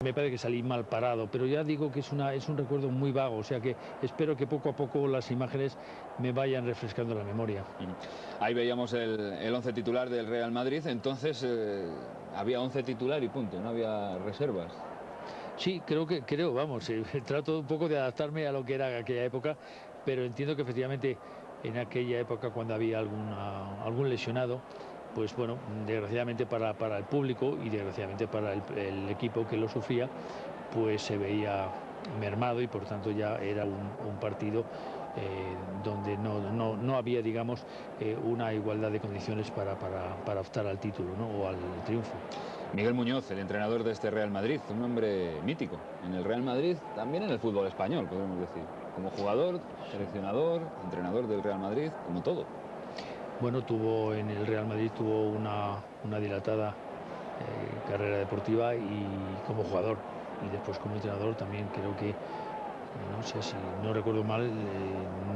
Me parece que salí mal parado, pero ya digo que es un recuerdo muy vago, o sea que espero que poco a poco las imágenes me vayan refrescando la memoria. Ahí veíamos el 11 titular del Real Madrid, entonces había 11 titular y punto, no había reservas. Sí, vamos, trato un poco de adaptarme a lo que era aquella época, pero entiendo que efectivamente en aquella época cuando había algún lesionado, pues bueno, desgraciadamente para el público y desgraciadamente para el equipo que lo sufría, pues se veía mermado y por tanto ya era un partido donde no había, digamos, una igualdad de condiciones para optar al título, ¿no? O al triunfo. Miguel Muñoz, el entrenador de este Real Madrid, un hombre mítico en el Real Madrid, también en el fútbol español, podemos decir. Como jugador, seleccionador, entrenador del Real Madrid, como todo. Bueno, en el Real Madrid tuvo una dilatada carrera deportiva y como jugador. Y después como entrenador también creo que, no sé si no recuerdo mal,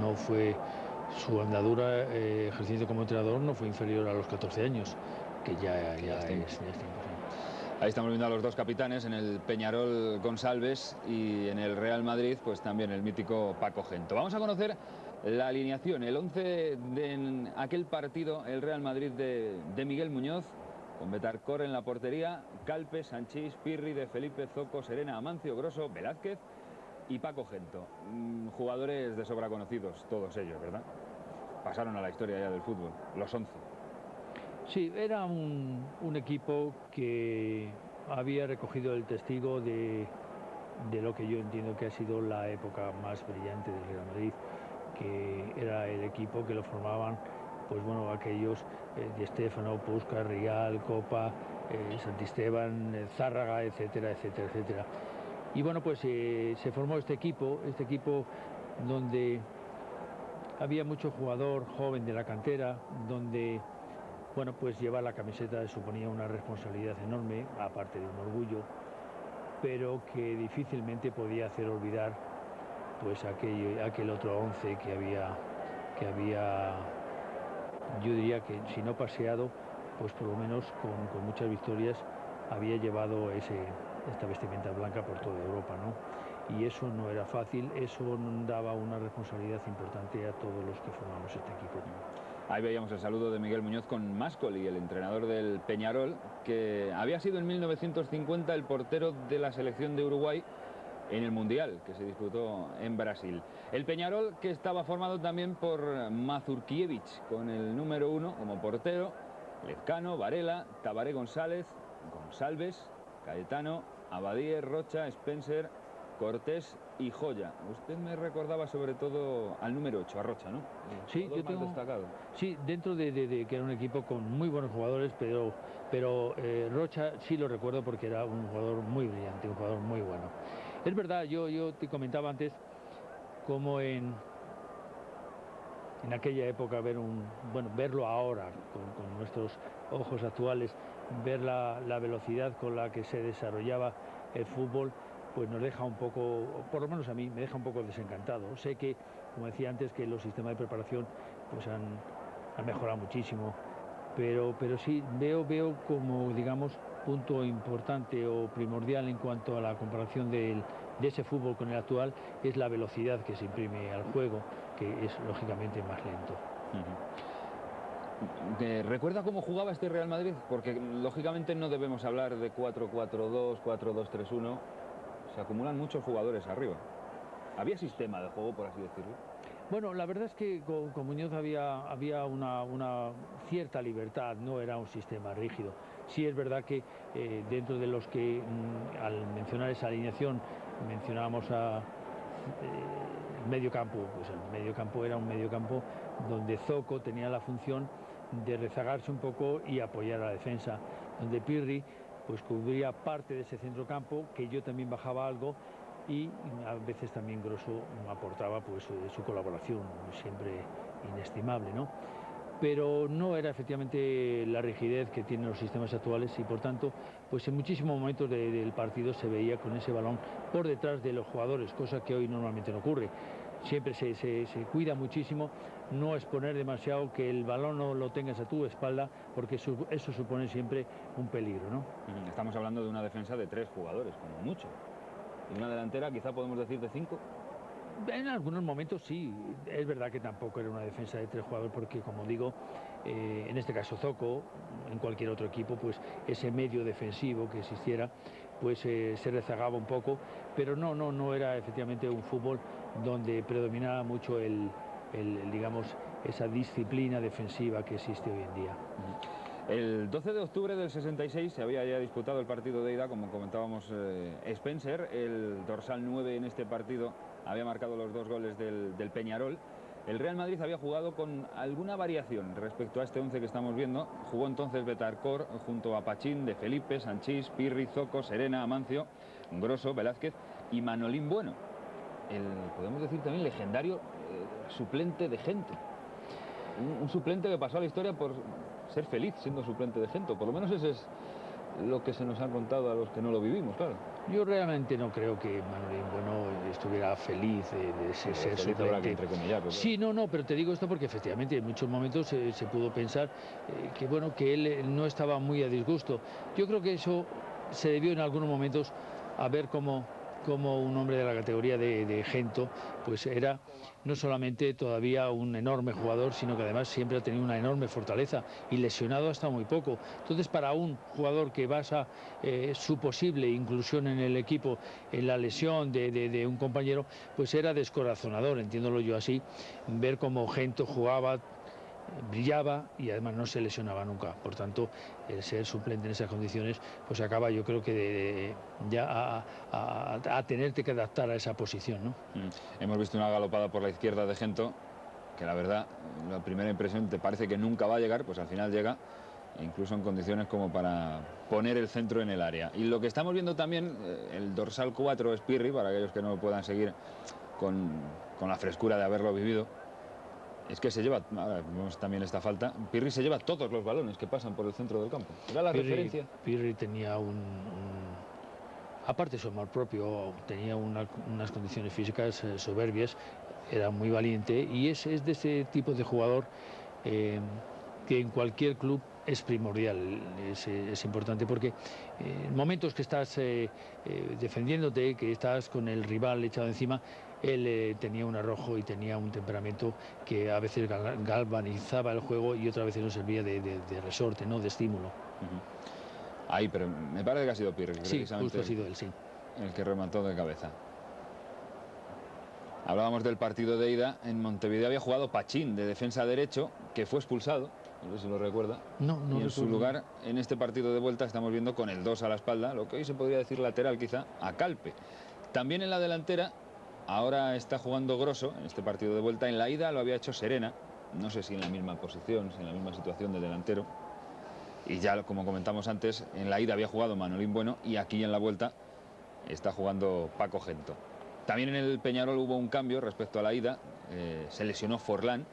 no fue su andadura ejercicio como entrenador no fue inferior a los 14 años, que ya es tiempo. Sí. Ahí estamos viendo a los dos capitanes, en el Peñarol Gonçalves y en el Real Madrid, pues también el mítico Paco Gento. Vamos a conocer la alineación, el 11 de aquel partido, el Real Madrid de Miguel Muñoz, con Betancourt en la portería, Calpe, Sanchís, Pirri, De Felipe, Zoco, Serena, Amancio, Grosso, Velázquez y Paco Gento. Jugadores de sobra conocidos, todos ellos, ¿verdad? Pasaron a la historia ya del fútbol, los 11. Sí, era un equipo que había recogido el testigo de lo que yo entiendo que ha sido la época más brillante del Real Madrid, que era el equipo que lo formaban, pues bueno, aquellos Di Stéfano, Puskás, Rial, Copa, Santisteban, Zárraga, etcétera, etcétera, etcétera. Y bueno, pues se formó este equipo donde había mucho jugador joven de la cantera, donde bueno, pues llevar la camiseta suponía una responsabilidad enorme, aparte de un orgullo, pero que difícilmente podía hacer olvidar pues aquel otro 11 que había, yo diría que si no paseado, pues por lo menos con muchas victorias había llevado esta vestimenta blanca por toda Europa, ¿no? Y eso no era fácil, eso daba una responsabilidad importante a todos los que formamos este equipo. Ahí veíamos el saludo de Miguel Muñoz con Mascoli, el entrenador del Peñarol, que había sido en 1950 el portero de la selección de Uruguay en el Mundial, que se disputó en Brasil. El Peñarol, que estaba formado también por Mazurkiewicz, con el número 1 como portero, Lezcano, Varela, Tabaré González, Gonçalves, Cayetano, Abadie, Rocha, Spencer, Cortés y Joya. Usted me recordaba sobre todo al número 8, a Rocha, ¿no? Sí, yo tengo destacado. Sí, dentro de que era un equipo con muy buenos jugadores, pero Rocha sí lo recuerdo porque era un jugador muy brillante, un jugador muy bueno. Es verdad, yo te comentaba antes cómo en aquella época verlo ahora con nuestros ojos actuales, ver la velocidad con la que se desarrollaba el fútbol, pues nos deja un poco, por lo menos a mí, me deja un poco desencantado. Sé que, como decía antes, que los sistemas de preparación pues han mejorado muchísimo, pero sí veo como, digamos, punto importante o primordial en cuanto a la comparación de ese fútbol con el actual, es la velocidad que se imprime al juego, que es lógicamente más lento. ¿Recuerda cómo jugaba este Real Madrid? Porque lógicamente no debemos hablar de 4-4-2, 4-2-3-1. Se acumulan muchos jugadores arriba. ¿Había sistema de juego, por así decirlo? Bueno, la verdad es que con Muñoz había una cierta libertad, no era un sistema rígido. Sí es verdad que dentro de los que, al mencionar esa alineación, mencionábamos medio campo, pues el medio campo era un medio campo donde Zoco tenía la función de rezagarse un poco y apoyar a la defensa, donde Pirri pues cubría parte de ese centrocampo, que yo también bajaba algo, y a veces también Grosso aportaba pues su colaboración, siempre inestimable, ¿no? Pero no era efectivamente la rigidez que tienen los sistemas actuales y por tanto pues en muchísimos momentos del partido se veía con ese balón por detrás de los jugadores, cosa que hoy normalmente no ocurre. siempre se cuida muchísimo no exponer demasiado, que el balón no lo tengas a tu espalda, porque eso supone siempre un peligro, ¿no? Estamos hablando de una defensa de 3 jugadores, como mucho. Y una delantera, quizá podemos decir, de 5. En algunos momentos sí, es verdad que tampoco era una defensa de 3 jugadores, porque como digo, en este caso Zoco, en cualquier otro equipo, pues ese medio defensivo que existiera, pues se rezagaba un poco, pero no era efectivamente un fútbol donde predominaba mucho digamos, esa disciplina defensiva que existe hoy en día. El 12 de octubre del 66 se había ya disputado el partido de ida, como comentábamos Spencer. El dorsal 9 en este partido había marcado los 2 goles del Peñarol. El Real Madrid había jugado con alguna variación respecto a este 11 que estamos viendo. Jugó entonces Betancourt junto a Pachín, De Felipe, Sanchís, Pirri, Zoco, Serena, Amancio, Grosso, Velázquez y Manolín Bueno. Podemos decir también legendario suplente de Gento. Un suplente que pasó a la historia por ser feliz siendo suplente de Gento. Por lo menos eso es lo que se nos ha contado a los que no lo vivimos, claro. Yo realmente no creo que Manolín Bueno estuviera feliz de ser suplente. Entrecomillar, sí, no, pero te digo esto porque efectivamente en muchos momentos se pudo pensar que, bueno, que él no estaba muy a disgusto. Yo creo que eso se debió en algunos momentos a ver cómo un hombre de la categoría de Gento, pues era no solamente todavía un enorme jugador, sino que además siempre ha tenido una enorme fortaleza y lesionado hasta muy poco. Entonces, para un jugador que basa su posible inclusión en el equipo en la lesión de un compañero, pues era descorazonador, entiéndolo yo así, ver cómo Gento jugaba, brillaba y además no se lesionaba nunca. Por tanto, el ser suplente en esas condiciones pues acaba, yo creo que ya a tenerte que adaptar a esa posición, ¿no? Hemos visto una galopada por la izquierda de Gento que la verdad, la primera impresión te parece que nunca va a llegar, pues al final llega, incluso en condiciones como para poner el centro en el área. Y lo que estamos viendo también, el dorsal 4 es Pirri, para aquellos que no lo puedan seguir con la frescura de haberlo vivido, es que se lleva, ahora vemos también esta falta, Pirri se lleva todos los balones que pasan por el centro del campo. ¿Era la referencia? Pirri tenía aparte de su amor propio, tenía unas condiciones físicas soberbias, era muy valiente y es de ese tipo de jugador que en cualquier club es primordial, es importante porque en momentos que estás defendiéndote, que estás con el rival echado encima, él tenía un arrojo y tenía un temperamento que a veces galvanizaba el juego y otras veces nos servía de resorte, ¿no? De estímulo. Ahí, pero me parece que ha sido Pirri, sí, justo ha sido él, sí. El que remató de cabeza. Hablábamos del partido de ida. En Montevideo había jugado Pachín de defensa derecho, que fue expulsado, no sé si lo recuerda. No y en su lugar, en este partido de vuelta, estamos viendo con el 2 a la espalda, lo que hoy se podría decir lateral quizá, a Calpe. También en la delantera, ahora está jugando Grosso, en este partido de vuelta. En la ida lo había hecho Serena, no sé si en la misma posición, si en la misma situación de delantero. Y ya, como comentamos antes, en la ida había jugado Manolín Bueno y aquí en la vuelta está jugando Paco Gento. También en el Peñarol hubo un cambio respecto a la ida, se lesionó Forlán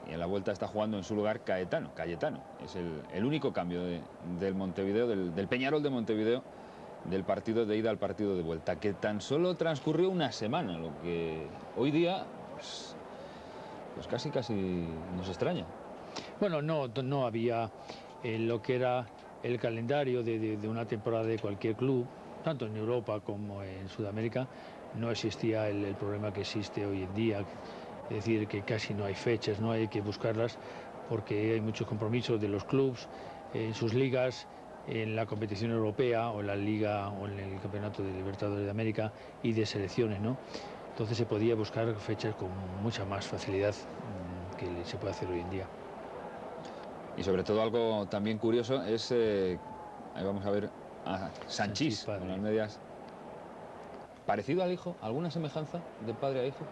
y en la vuelta está jugando en su lugar Cayetano. Es el único cambio del Montevideo, del Peñarol de Montevideo, del partido de ida al partido de vuelta, que tan solo transcurrió una semana, lo que hoy día pues casi nos extraña. Bueno, no había lo que era el calendario de una temporada de cualquier club, tanto en Europa como en Sudamérica. No existía el problema que existe hoy en día, es decir, que casi no hay fechas, no hay que buscarlas porque hay muchos compromisos de los clubes en sus ligas, en la competición europea o en la liga o en el campeonato de Libertadores de América y de selecciones, ¿no? Entonces se podía buscar fechas con mucha más facilidad que se puede hacer hoy en día. Y sobre todo algo también curioso es, ahí vamos a ver a Sanchís con las medias. ¿Parecido al hijo? ¿Alguna semejanza de padre a hijo?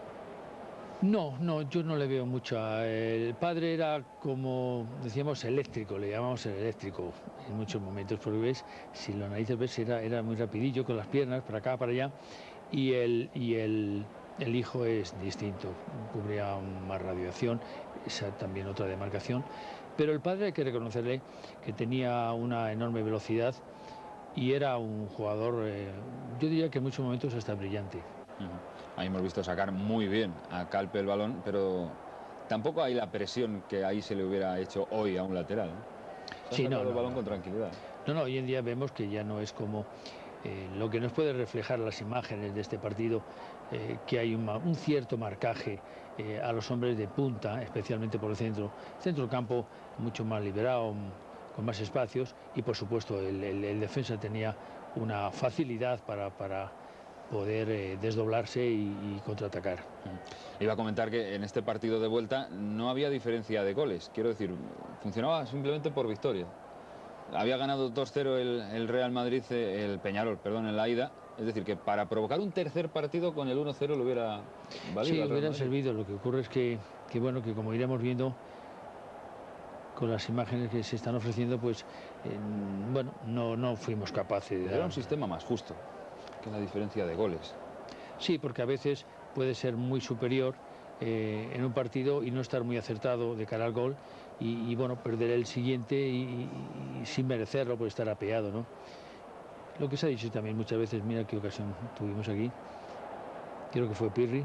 No, yo no le veo mucha. El padre era, como decíamos, eléctrico, le llamamos el eléctrico en muchos momentos, porque ves, si lo analizas, ves, era muy rapidillo con las piernas, para acá, para allá, y el hijo es distinto, cubría más radiación, esa también otra demarcación, pero el padre hay que reconocerle que tenía una enorme velocidad y era un jugador, yo diría que en muchos momentos hasta brillante. Ahí hemos visto sacar muy bien a Calpe el balón, pero tampoco hay la presión que ahí se le hubiera hecho hoy a un lateral, ¿no? Se ha sacado el balón con tranquilidad. No, hoy en día vemos que ya no es como lo que nos puede reflejar las imágenes de este partido, que hay un cierto marcaje a los hombres de punta, especialmente por el centro del campo, mucho más liberado, con más espacios, y por supuesto el defensa tenía una facilidad para poder desdoblarse y contraatacar. Iba a comentar que en este partido de vuelta no había diferencia de goles, quiero decir, funcionaba simplemente por victoria. Había ganado 2-0 el Real Madrid, el Peñarol, perdón, en la ida. Es decir, que para provocar un tercer partido con el 1-0 lo hubiera valido. Sí, hubiera servido. Lo que ocurre es que bueno, que como iremos viendo con las imágenes que se están ofreciendo, pues bueno, no fuimos capaces de Era un sistema más justo que la diferencia de goles. Sí, porque a veces puede ser muy superior en un partido y no estar muy acertado de cara al gol y bueno, perder el siguiente y sin merecerlo por estar apeado, ¿no? Lo que se ha dicho también muchas veces, mira qué ocasión tuvimos aquí, creo que fue Pirri.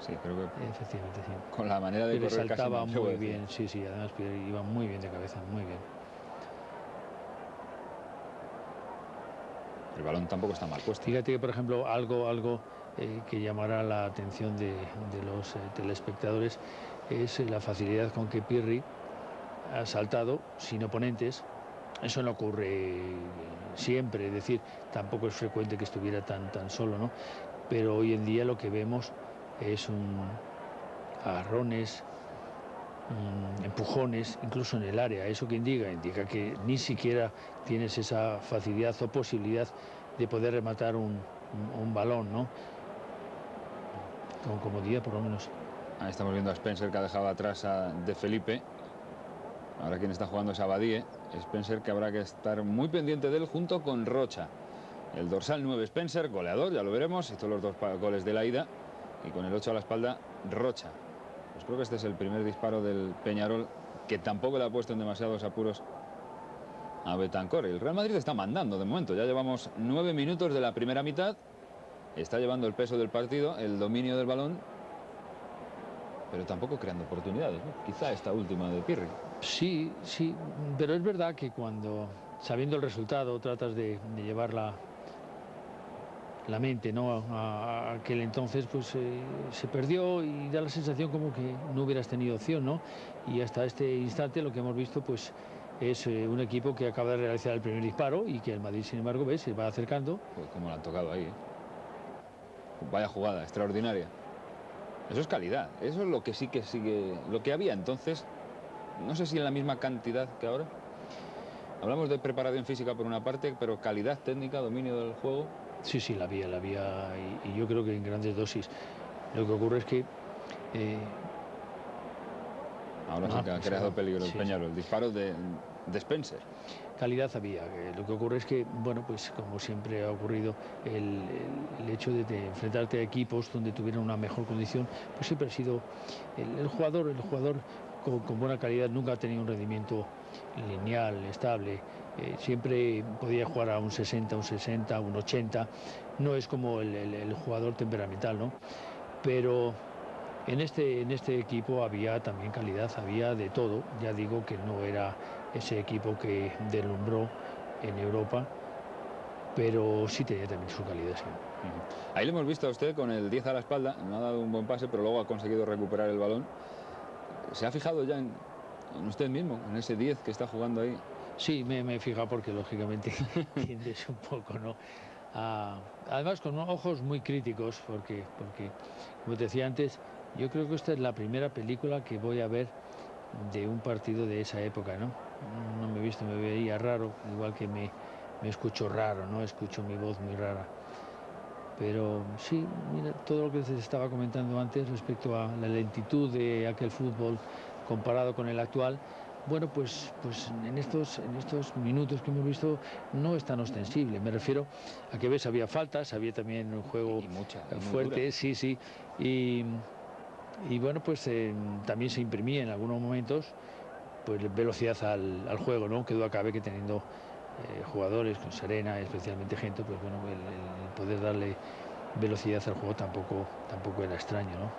Sí, creo que efectivamente, sí. Con la manera de Pirri correr saltaba casi muy bien, sí, además Pirri iba muy bien de cabeza, muy bien. El balón tampoco está mal puesto. Fíjate que, por ejemplo, algo que llamará la atención de los telespectadores es la facilidad con que Pirri ha saltado sin oponentes. Eso no ocurre siempre, es decir, tampoco es frecuente que estuviera tan solo, ¿no? Pero hoy en día lo que vemos es agarrones, empujones, incluso en el área. ¿Eso qué indica? Indica que ni siquiera tienes esa facilidad o posibilidad de poder rematar un balón, ¿no? Con comodidad, por lo menos. Ahí estamos viendo a Spencer, que ha dejado atrás a De Felipe. Ahora quien está jugando es Abadie. Spencer, que habrá que estar muy pendiente de él junto con Rocha. El dorsal 9 Spencer, goleador, ya lo veremos. Hizo los 2 goles de la ida. Y con el 8 a la espalda, Rocha. Pues creo que este es el primer disparo del Peñarol, que tampoco le ha puesto en demasiados apuros a Betancor. El Real Madrid está mandando de momento. Ya llevamos 9 minutos de la primera mitad. Está llevando el peso del partido, el dominio del balón, pero tampoco creando oportunidades, ¿no? Quizá esta última de Pirri. Sí, pero es verdad que cuando, sabiendo el resultado, tratas de llevar la mente, ¿no? a aquel entonces, pues se perdió y da la sensación como que no hubieras tenido opción, ¿no? Y hasta este instante lo que hemos visto, pues es un equipo que acaba de realizar el primer disparo y que el Madrid, sin embargo, ves, se va acercando. Pues como lo han tocado ahí, ¿eh? Vaya jugada, extraordinaria. Eso es calidad, eso es lo que sí que sigue, lo que había entonces, no sé si en la misma cantidad que ahora. Hablamos de preparación física por una parte, pero calidad técnica, dominio del juego. Sí, la había y yo creo que en grandes dosis. Lo que ocurre es que ahora sí que ha creado peligro el Peñarol, el disparo de Spencer. Calidad había. Lo que ocurre es que, bueno, pues como siempre ha ocurrido, el hecho de enfrentarte a equipos donde tuvieran una mejor condición, pues siempre ha sido el jugador con buena calidad nunca ha tenido un rendimiento lineal, estable. Siempre podía jugar a un 60, un 80. No es como el jugador temperamental, ¿no? Pero en este equipo había también calidad, había de todo. Ya digo que no era ese equipo que deslumbró en Europa, pero sí tenía también su calidad, sí. Ahí le hemos visto a usted con el 10 a la espalda, no ha dado un buen pase, pero luego ha conseguido recuperar el balón. ¿Se ha fijado ya en usted mismo, en ese 10 que está jugando ahí? Sí, me he fijado porque lógicamente tiendes un poco, ¿no? Además con ojos muy críticos, porque como te decía antes, yo creo que esta es la primera película que voy a ver de un partido de esa época, ¿no? No me he visto, me veía raro, igual que me escucho raro, ¿no? Escucho mi voz muy rara. Pero sí, mira, todo lo que se estaba comentando antes respecto a la lentitud de aquel fútbol comparado con el actual, bueno, pues en estos minutos que hemos visto no es tan ostensible. Me refiero a que ves, había faltas, había también un juego fuerte, sí. Y bueno, pues también se imprimía en algunos momentos pues velocidad al juego, ¿no? Que duda cabe que teniendo jugadores con Serena, especialmente Gento, pues bueno, el poder darle velocidad al juego tampoco era extraño, ¿no?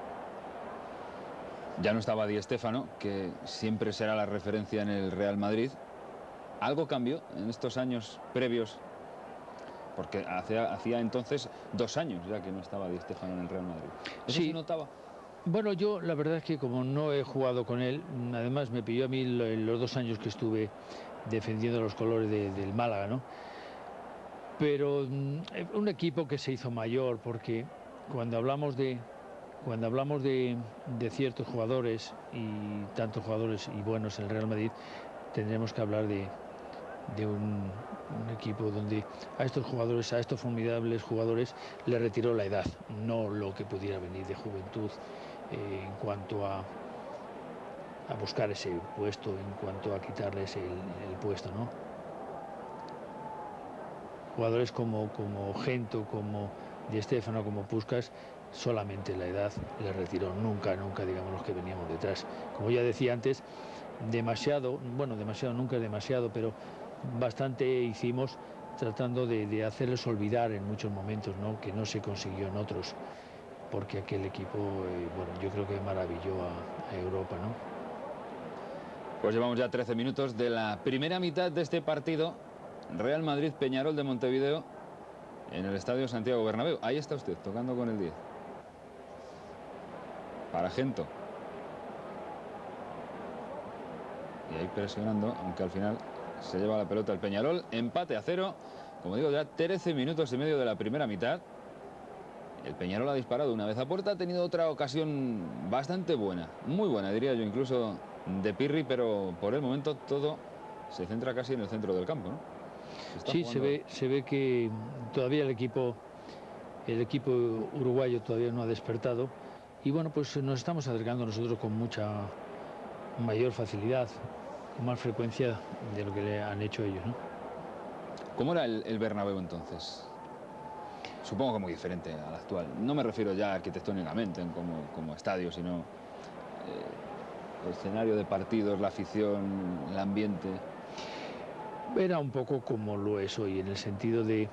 Ya no estaba Di Stéfano, que siempre será la referencia en el Real Madrid. ¿Algo cambió en estos años previos? Porque hacía entonces 2 años ya que no estaba Di Stéfano en el Real Madrid. ¿Eso Sí. se notaba? Bueno, yo la verdad es que como no he jugado con él, además me pilló a mí los 2 años que estuve defendiendo los colores del Málaga, ¿no? Pero un equipo que se hizo mayor, porque cuando hablamos de ciertos jugadores, y tantos jugadores y buenos en el Real Madrid, tendremos que hablar de un equipo donde a estos jugadores, a estos formidables jugadores, le retiró la edad, no lo que pudiera venir de juventud en cuanto a buscar ese puesto, en cuanto a quitarles el puesto, ¿no? Jugadores como Gento, como Di Stéfano, como Puskás, solamente la edad le retiró, nunca digamos los que veníamos detrás. Como ya decía antes, demasiado, nunca es demasiado, pero bastante hicimos tratando de hacerles olvidar en muchos momentos, ¿no? Que no se consiguió en otros, porque aquel equipo, yo creo que maravilló a Europa, ¿no? Pues llevamos ya 13 minutos de la primera mitad de este partido. Real Madrid-Peñarol de Montevideo en el Estadio Santiago Bernabéu. Ahí está usted, tocando con el 10. Para Gento. Y ahí presionando, aunque al final se lleva la pelota el Peñarol. Empate a 0. Como digo, ya 13 minutos y medio de la primera mitad. El Peñarol ha disparado una vez a puerta. Ha tenido otra ocasión bastante buena. Muy buena, diría yo, incluso de Pirri. Pero por el momento todo se centra casi en el centro del campo, ¿no? Sí, se ve que todavía el equipo uruguayo todavía no ha despertado. Y bueno, pues nos estamos acercando nosotros con mucha mayor facilidad, con más frecuencia de lo que le han hecho ellos, ¿no? ¿Cómo era el Bernabéu entonces? Supongo que muy diferente al actual. No me refiero ya arquitectónicamente como estadio, sino el escenario de partidos, la afición, el ambiente. Era un poco como lo es hoy, en el sentido de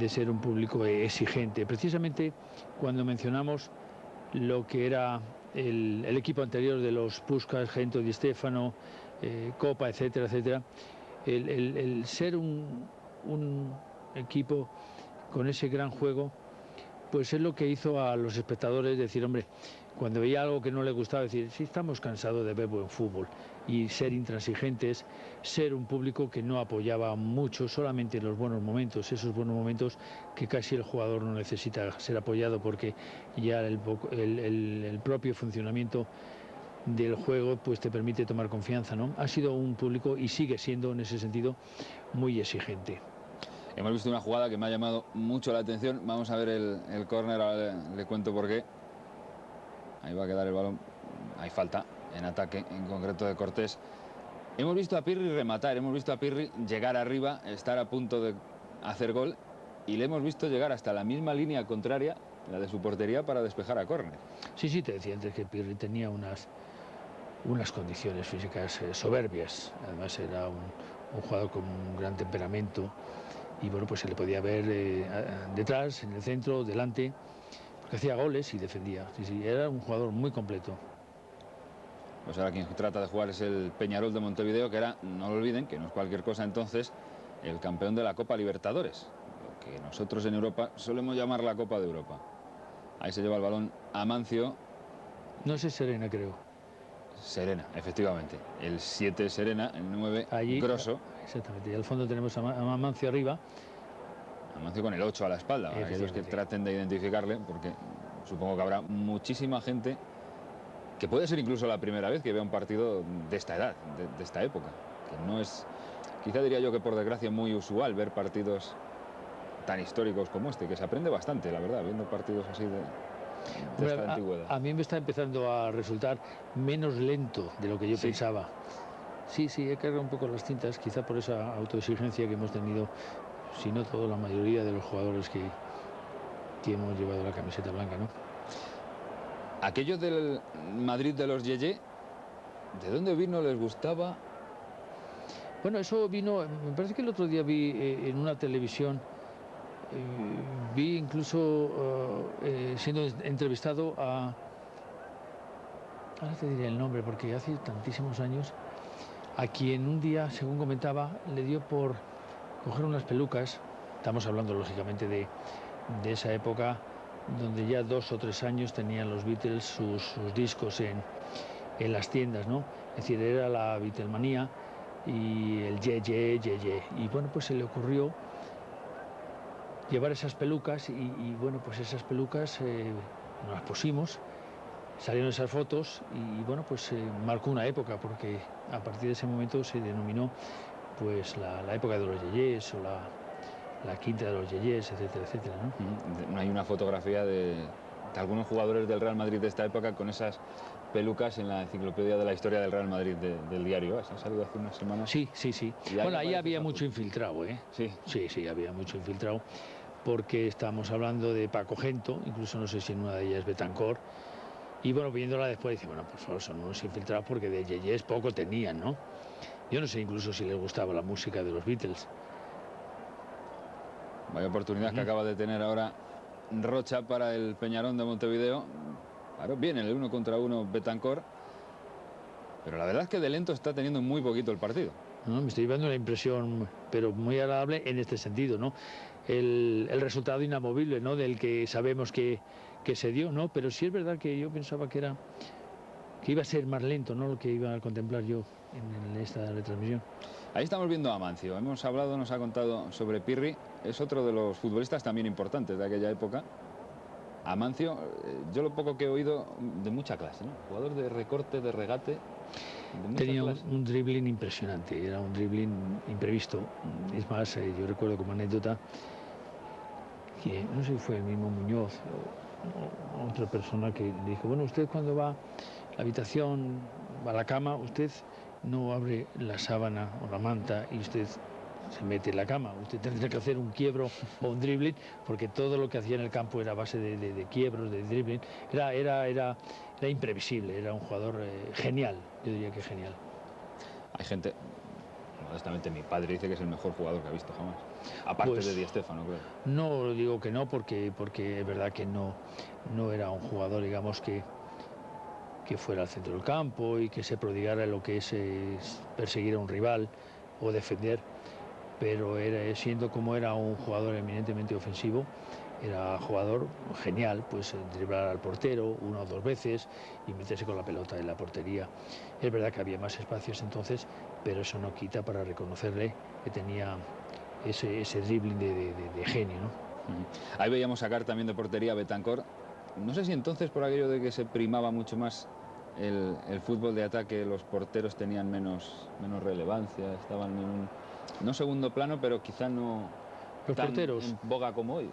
ser un público exigente. Precisamente cuando mencionamos lo que era el equipo anterior de los Puskás, Gento, Di Stéfano, Copa, etcétera, etcétera, el ser un equipo con ese gran juego, pues es lo que hizo a los espectadores decir, hombre, cuando veía algo que no le gustaba, decir, sí, estamos cansados de ver buen fútbol, y ser intransigentes, ser un público que no apoyaba mucho, solamente en los buenos momentos, esos buenos momentos que casi el jugador no necesita ser apoyado, porque ya el propio funcionamiento del juego pues te permite tomar confianza, ¿no? Ha sido un público, y sigue siendo en ese sentido, muy exigente. Hemos visto una jugada que me ha llamado mucho la atención. Vamos a ver el córner, ahora le cuento por qué. Ahí va a quedar el balón. Hay falta en ataque, en concreto de Cortés. Hemos visto a Pirri rematar, hemos visto a Pirri llegar arriba, estar a punto de hacer gol, y le hemos visto llegar hasta la misma línea contraria, la de su portería, para despejar a córner. Sí, te decía antes que Pirri tenía unas condiciones físicas soberbias. Además era un jugador con un gran temperamento, y bueno, pues se le podía ver detrás, en el centro, delante, porque hacía goles y defendía. Sí, era un jugador muy completo. Pues ahora quien trata de jugar es el Peñarol de Montevideo, que era, no lo olviden, que no es cualquier cosa entonces, el campeón de la Copa Libertadores, lo que nosotros en Europa solemos llamar la Copa de Europa. Ahí se lleva el balón Amancio. No sé, Serena, creo. Serena, efectivamente. El 7 Serena, el 9 allí, Grosso. Exactamente, y al fondo tenemos a Amancio arriba. Amancio con el 8 a la espalda, para aquellos que traten de identificarle, porque supongo que habrá muchísima gente que puede ser incluso la primera vez que vea un partido de esta edad, de esta época, que no es, quizá diría yo que por desgracia, muy usual ver partidos tan históricos como este, que se aprende bastante, la verdad, viendo partidos así de esta antigüedad. A mí me está empezando a resultar menos lento de lo que yo pensaba. Sí, he cargado un poco las tintas, quizá por esa autoexigencia que hemos tenido, si no toda la mayoría de los jugadores que hemos llevado la camiseta blanca, ¿no? Aquello del Madrid de los Yeye, ¿de dónde vino? ¿Les gustaba? Bueno, eso vino, me parece que el otro día vi en una televisión vi incluso siendo entrevistado a... Ahora te diré el nombre, porque hace tantísimos años, a quien un día, según comentaba, le dio por coger unas pelucas. Estamos hablando, lógicamente, de esa época, donde ya 2 o 3 años tenían los Beatles sus discos en las tiendas, ¿no? Es decir, era la Beatlemanía y el ye, ye, ye, ye. Y bueno, pues se le ocurrió llevar esas pelucas y bueno, pues esas pelucas nos las pusimos, salieron esas fotos y bueno, pues marcó una época, porque a partir de ese momento se denominó pues la época de los yeyes o la quinta de los yeyes, etcétera, etcétera, ¿no? Hay una fotografía de algunos jugadores del Real Madrid de esta época con esas pelucas en la enciclopedia de la historia del Real Madrid del diario. ¿Ha salido hace unas semanas? Sí, sí, sí. Bueno, ahí había mucho infiltrado, ¿eh? Sí. Sí, sí, había mucho infiltrado, porque estamos hablando de Paco Gento, incluso no sé si en una de ellas Betancor, y bueno, viéndola después dice, bueno, por favor, son unos infiltrados, porque de yeyes poco tenían, ¿no? Yo no sé incluso si les gustaba la música de los Beatles. Vaya oportunidad que acaba de tener ahora Rocha para el Peñarol de Montevideo. Claro, viene el 1 contra 1 Betancor, pero la verdad es que de lento está teniendo muy poquito el partido. No, me estoy llevando una impresión, pero muy agradable en este sentido, ¿no? El resultado inamovible, ¿no? Del que sabemos que se dio, ¿no? Pero sí es verdad que yo pensaba que iba a ser más lento, ¿no? Lo que iba a contemplar yo en esta retransmisión. Ahí estamos viendo a Amancio. Hemos hablado, nos ha contado sobre Pirri. Es otro de los futbolistas también importantes de aquella época. Amancio, yo lo poco que he oído, de mucha clase, ¿no? Jugador de recorte, de regate. Tenía un dribbling impresionante, era un dribbling imprevisto. Es más, yo recuerdo como anécdota que no sé si fue el mismo Muñoz o otra persona que le dijo, bueno, usted cuando va a la habitación, va a la cama, usted no abre la sábana o la manta y usted se mete en la cama. Usted tendría que hacer un quiebro o un dribbling, porque todo lo que hacía en el campo era a base de quiebros, de dribbling. Era imprevisible, era un jugador genial, yo diría que genial. Hay gente, modestamente mi padre dice que es el mejor jugador que ha visto jamás. Aparte pues, de Di Stéfano, creo. No digo que no, porque es verdad que no era un jugador, digamos, que fuera al centro del campo y que se prodigara en lo que es perseguir a un rival o defender, pero siendo como era un jugador eminentemente ofensivo, era jugador genial, pues driblar al portero 1 o 2 veces y meterse con la pelota en la portería. Es verdad que había más espacios entonces, pero eso no quita para reconocerle que tenía ese dribbling de genio, ¿no? Ahí veíamos sacar también de portería a Betancor. No sé si entonces, por aquello de que se primaba mucho más el fútbol de ataque, los porteros tenían menos relevancia, estaban en un no segundo plano, pero quizá no los tan porteros en boga como hoy.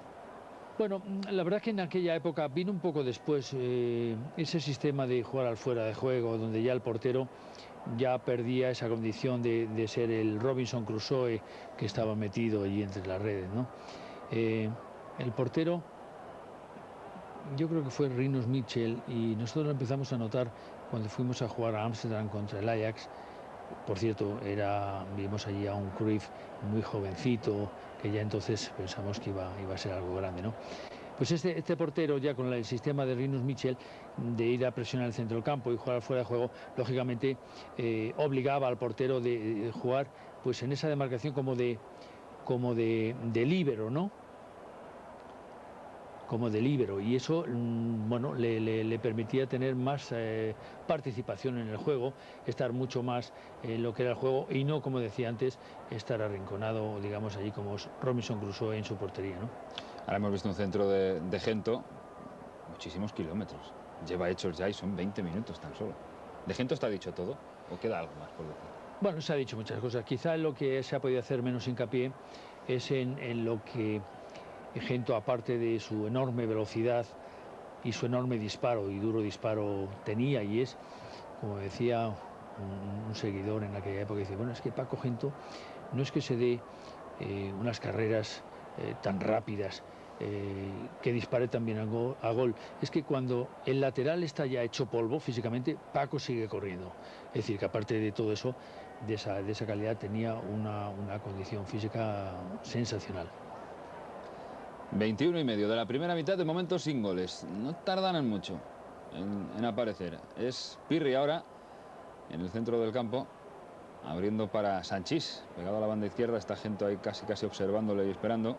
Bueno, la verdad es que en aquella época vino un poco después ese sistema de jugar al fuera de juego, donde ya el portero ya perdía esa condición de ser el Robinson Crusoe que estaba metido allí entre las redes, ¿no? El portero, yo creo que fue Rinus Michel, y nosotros lo empezamos a notar cuando fuimos a jugar a Ámsterdam contra el Ajax. Por cierto, vimos allí a un Cruyff muy jovencito, que ya entonces pensamos que iba a ser algo grande, ¿no? Pues este portero, ya con el sistema de Rinus Michel, de ir a presionar el centro del campo y jugar fuera de juego, lógicamente obligaba al portero de jugar pues en esa demarcación como de líbero, ¿no? Como de líbero, y eso bueno, le permitía tener más participación en el juego, estar mucho más en lo que era el juego y no, como decía antes, estar arrinconado, digamos, allí como Robinson Crusoe en su portería, ¿no? Ahora hemos visto un centro de Gento, muchísimos kilómetros, lleva hechos ya y son 20 minutos tan solo. ¿De Gento está dicho todo o queda algo más por decir? Bueno, se ha dicho muchas cosas, quizá en lo que se ha podido hacer menos hincapié es en lo que Gento, aparte de su enorme velocidad y su enorme disparo y duro disparo, tenía, y es, como decía un seguidor en aquella época, dice, bueno, es que Paco Gento no es que se dé unas carreras tan rápidas, que dispare también a gol, es que cuando el lateral está ya hecho polvo físicamente, Paco sigue corriendo. Es decir, que aparte de todo eso, de esa calidad, tenía una condición física sensacional. 21,5 de la primera mitad, de momento sin goles. No tardan en mucho en aparecer. Es Pirri ahora en el centro del campo, abriendo para Sanchís, pegado a la banda izquierda. Está gente ahí casi observándole y esperando.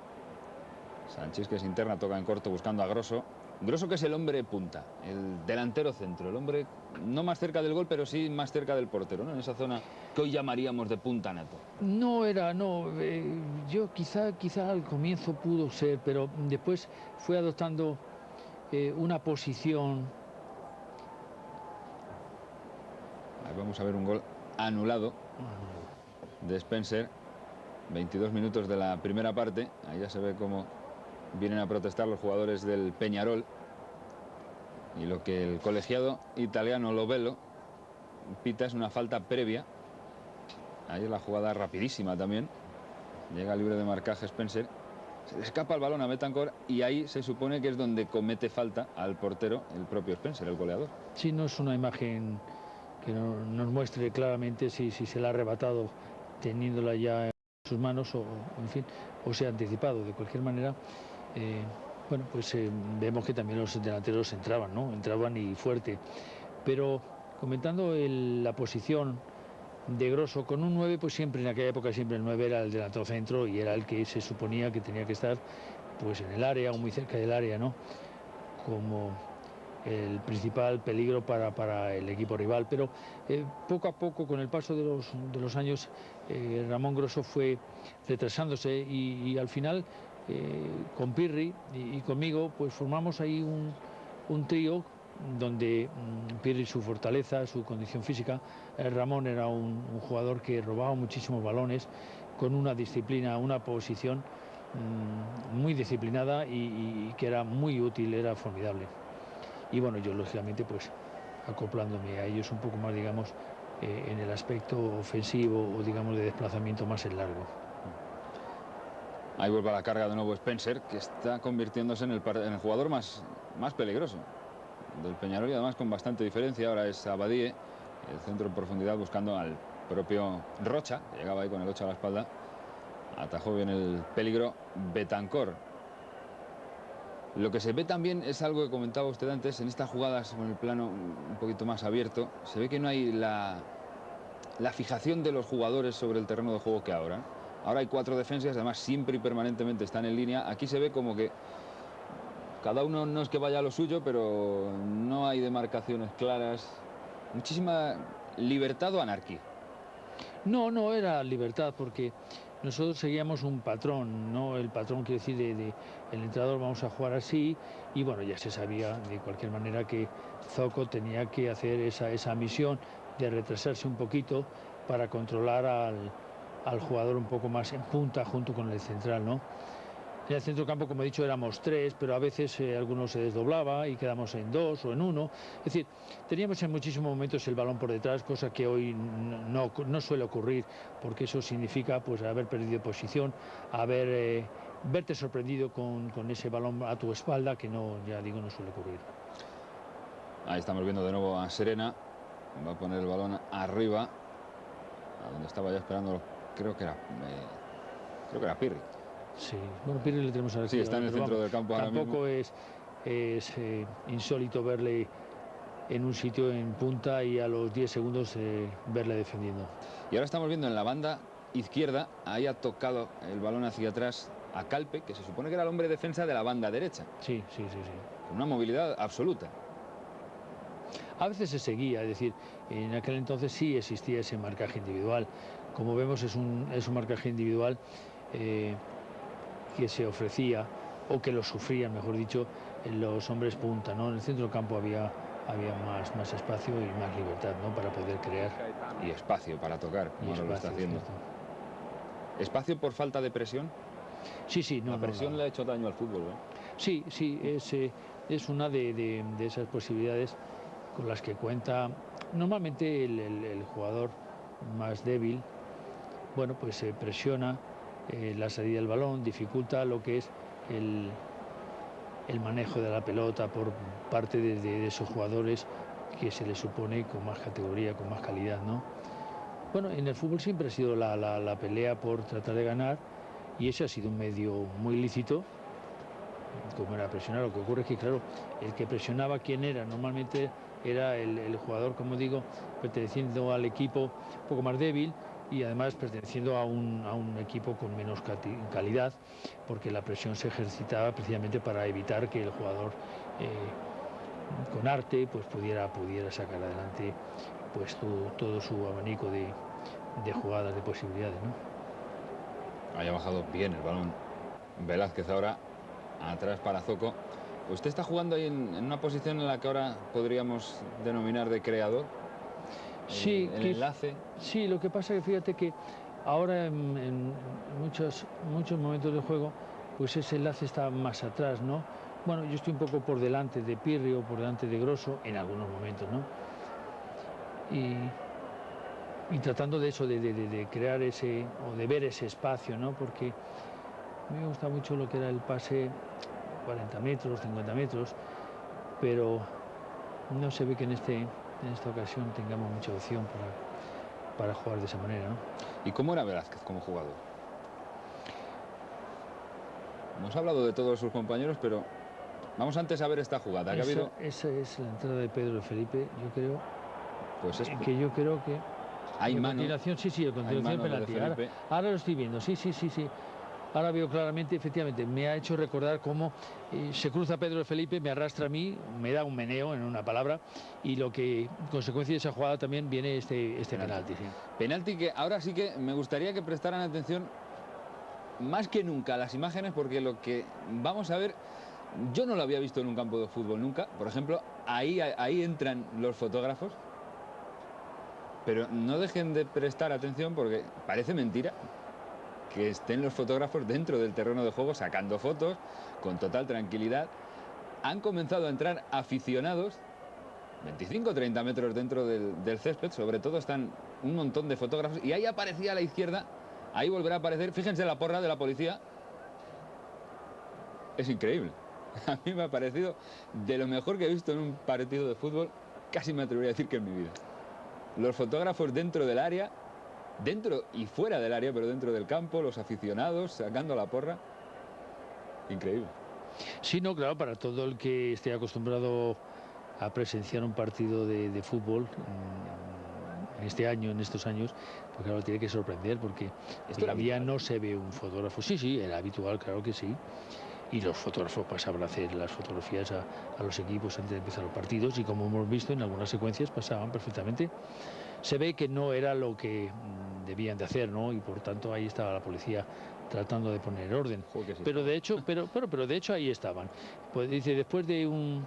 Sanchís, que se interna, toca en corto buscando a Grosso. Grosso, que es el hombre punta, el delantero centro, el hombre no más cerca del gol, pero sí más cerca del portero, ¿no? En esa zona que hoy llamaríamos de punta nato. No, yo quizá al comienzo pudo ser, pero después fue adoptando una posición. Ahí vamos a ver un gol anulado de Spencer. 22 minutos de la primera parte. Ahí ya se ve cómo vienen a protestar los jugadores del Peñarol. Y lo que el colegiado italiano Lovelo pita es una falta previa. Ahí es la jugada rapidísima también. Llega libre de marcaje Spencer. Se le escapa el balón a Betancourt y ahí se supone que es donde comete falta al portero el propio Spencer, el goleador. Sí, no es una imagen que nos muestre claramente si se la ha arrebatado teniéndola ya en sus manos o en fin, o se ha anticipado. De cualquier manera, bueno, pues vemos que también los delanteros entraban, ¿no? Entraban y fuerte. Pero comentando la posición de Grosso con un 9, pues siempre en aquella época siempre el 9 era el delantero centro y era el que se suponía que tenía que estar pues en el área o muy cerca del área, ¿no? Como el principal peligro para el equipo rival. Pero poco a poco, con el paso de los años, Ramón Grosso fue retrasándose y al final con Pirri y conmigo pues formamos ahí un trío donde Pirri, su fortaleza, su condición física, Ramón era un jugador que robaba muchísimos balones con una disciplina, una posición muy disciplinada y que era muy útil, era formidable. Y bueno, yo lógicamente pues acoplándome a ellos un poco más, digamos, en el aspecto ofensivo o digamos de desplazamiento más en largo. Ahí vuelve a la carga de nuevo Spencer, que está convirtiéndose en el jugador más peligroso del Peñarol y además con bastante diferencia. Ahora es Abadie, el centro en profundidad buscando al propio Rocha, que llegaba ahí con el 8 a la espalda. Atajó bien el peligro Betancourt. Lo que se ve también es algo que comentaba usted antes, en estas jugadas con el plano un poquito más abierto, se ve que no hay la fijación de los jugadores sobre el terreno de juego que ahora. Ahora hay 4 defensas, además siempre y permanentemente están en línea. Aquí se ve como que cada uno no es que vaya a lo suyo, pero no hay demarcaciones claras. Muchísima libertad o anarquía. No era libertad, porque nosotros seguíamos un patrón, ¿no? El patrón quiere decir el entrenador vamos a jugar así, y bueno, ya se sabía de cualquier manera que Zoco tenía que hacer esa misión de retrasarse un poquito para controlar al jugador un poco más en punta junto con el central, ¿no? En el centro campo, como he dicho, éramos 3, pero a veces algunos se desdoblaba y quedamos en 2 o en 1. Es decir, teníamos en muchísimos momentos el balón por detrás, cosa que hoy no suele ocurrir, porque eso significa pues haber perdido posición, verte sorprendido con ese balón a tu espalda, que no, ya digo, no suele ocurrir. Ahí estamos viendo de nuevo a Serena. Va a poner el balón arriba, a donde estaba ya esperando, creo que era Pirri. Sí, bueno, Pirri le tenemos a ver. Sí, está en el centro del campo ahora mismo. Tampoco es insólito verle en un sitio en punta y a los 10 segundos verle defendiendo. Y ahora estamos viendo en la banda izquierda, ahí ha tocado el balón hacia atrás a Calpe, que se supone que era el hombre defensa de la banda derecha. Sí. Con una movilidad absoluta. A veces se seguía, es decir, en aquel entonces sí existía ese marcaje individual. Como vemos es un marcaje individual que se ofrecía, o que lo sufrían, mejor dicho, los hombres punta, ¿no? En el centro del campo había más espacio y más libertad, ¿no? Para poder crear. Y espacio para tocar, como ahora lo está haciendo. Cierto. ¿Espacio por falta de presión? Sí. La presión le ha hecho daño al fútbol, ¿no? Sí, es una de esas posibilidades con las que cuenta normalmente el jugador más débil. Bueno, pues se presiona la salida del balón, dificulta lo que es el manejo de la pelota por parte de esos jugadores que se les supone con más categoría, con más calidad, ¿no? Bueno, en el fútbol siempre ha sido la pelea por tratar de ganar, y ese ha sido un medio muy lícito cómo era presionar. Lo que ocurre es que, claro, el que presionaba, ¿quién era? Normalmente era el jugador, como digo, perteneciendo al equipo un poco más débil y además perteneciendo a un equipo con menos calidad, porque la presión se ejercitaba precisamente para evitar que el jugador con arte pues pudiera sacar adelante pues todo su abanico de jugadas, de posibilidades, ¿no? Haya bajado bien el balón Velázquez ahora atrás para Zoco. Usted está jugando ahí en una posición en la que ahora podríamos denominar de creador. Sí, el enlace. Sí, lo que pasa es que fíjate que ahora en muchos momentos del juego pues ese enlace está más atrás, ¿no? Bueno, yo estoy un poco por delante de Pirri o por delante de Grosso en algunos momentos, ¿no? Y tratando de eso, de crear ese, o de ver ese espacio, ¿no? Porque a mí me gusta mucho lo que era el pase 40 metros, 50 metros, pero no se ve que en esta ocasión tengamos mucha opción para jugar de esa manera, ¿no? ¿Y cómo era Velázquez como jugador? Hemos hablado de todos sus compañeros, pero vamos antes a ver esta jugada. Esa es la entrada de Pedro Felipe, yo creo. Pues es que yo creo que hay a mano. continuación, sí, a continuación penalti. Ahora lo estoy viendo, sí. Ahora veo claramente, efectivamente, me ha hecho recordar cómo se cruza Pedro Felipe, me arrastra a mí, me da un meneo en una palabra, y lo que, en consecuencia de esa jugada, también viene este penalti. Sí. Penalti que ahora sí que me gustaría que prestaran atención más que nunca a las imágenes, porque lo que vamos a ver, yo no lo había visto en un campo de fútbol nunca. Por ejemplo, ahí entran los fotógrafos, pero no dejen de prestar atención porque parece mentira que estén los fotógrafos dentro del terreno de juego sacando fotos con total tranquilidad. Han comenzado a entrar aficionados 25 o 30 metros dentro del césped, sobre todo están un montón de fotógrafos, y ahí aparecía a la izquierda, ahí volverá a aparecer, fíjense la porra de la policía. Es increíble. A mí me ha parecido de lo mejor que he visto en un partido de fútbol, casi me atrevería a decir que en mi vida. Los fotógrafos dentro del área, dentro y fuera del área, pero dentro del campo, los aficionados sacando la porra. Increíble. Sí, no, claro, para todo el que esté acostumbrado a presenciar un partido de fútbol en este año, en estos años, pues claro, tiene que sorprender porque todavía no se ve un fotógrafo. Sí, era habitual, claro que sí. Y los fotógrafos pasaban a hacer las fotografías a los equipos antes de empezar los partidos, y como hemos visto en algunas secuencias pasaban perfectamente. Se ve que no era lo que debían de hacer, ¿no? Y por tanto ahí estaba la policía tratando de poner orden. Sí. Pero de hecho, pero de hecho ahí estaban. Pues dice, después de un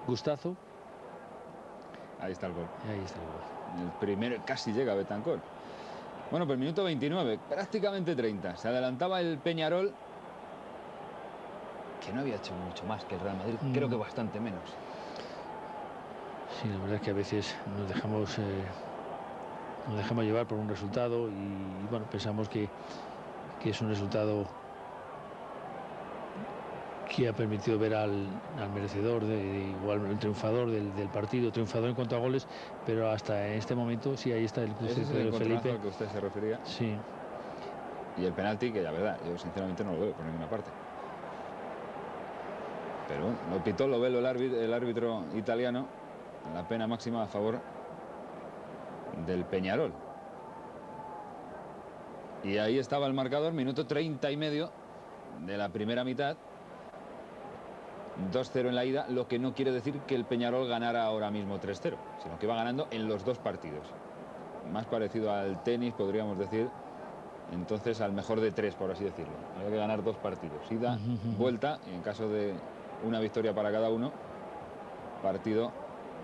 gustazo. Ahí está el gol. Ahí está el gol. El primero casi llega Betancor. Bueno, pues minuto 29, prácticamente 30. Se adelantaba el Peñarol, que no había hecho mucho más que el Real Madrid, creo que bastante menos. Sí, la verdad es que a veces nos dejamos llevar por un resultado y bueno, pensamos que es un resultado que ha permitido ver al merecedor, igual el triunfador del partido, triunfador en cuanto a goles, pero hasta en este momento sí, ahí está el cruce de Pedro Felipe. Al que usted se refería. Sí. Y el penalti, que la verdad, yo sinceramente no lo veo por ninguna parte. Pero bueno, lo pitó, lo ve el árbitro italiano, la pena máxima a favor del Peñarol. Y ahí estaba el marcador, minuto 30 y medio de la primera mitad. 2-0 en la ida, lo que no quiere decir que el Peñarol ganara ahora mismo 3-0, sino que va ganando en los dos partidos. Más parecido al tenis, podríamos decir, entonces al mejor de tres, por así decirlo. Había que ganar dos partidos, ida, vuelta, y en caso de una victoria para cada uno, partido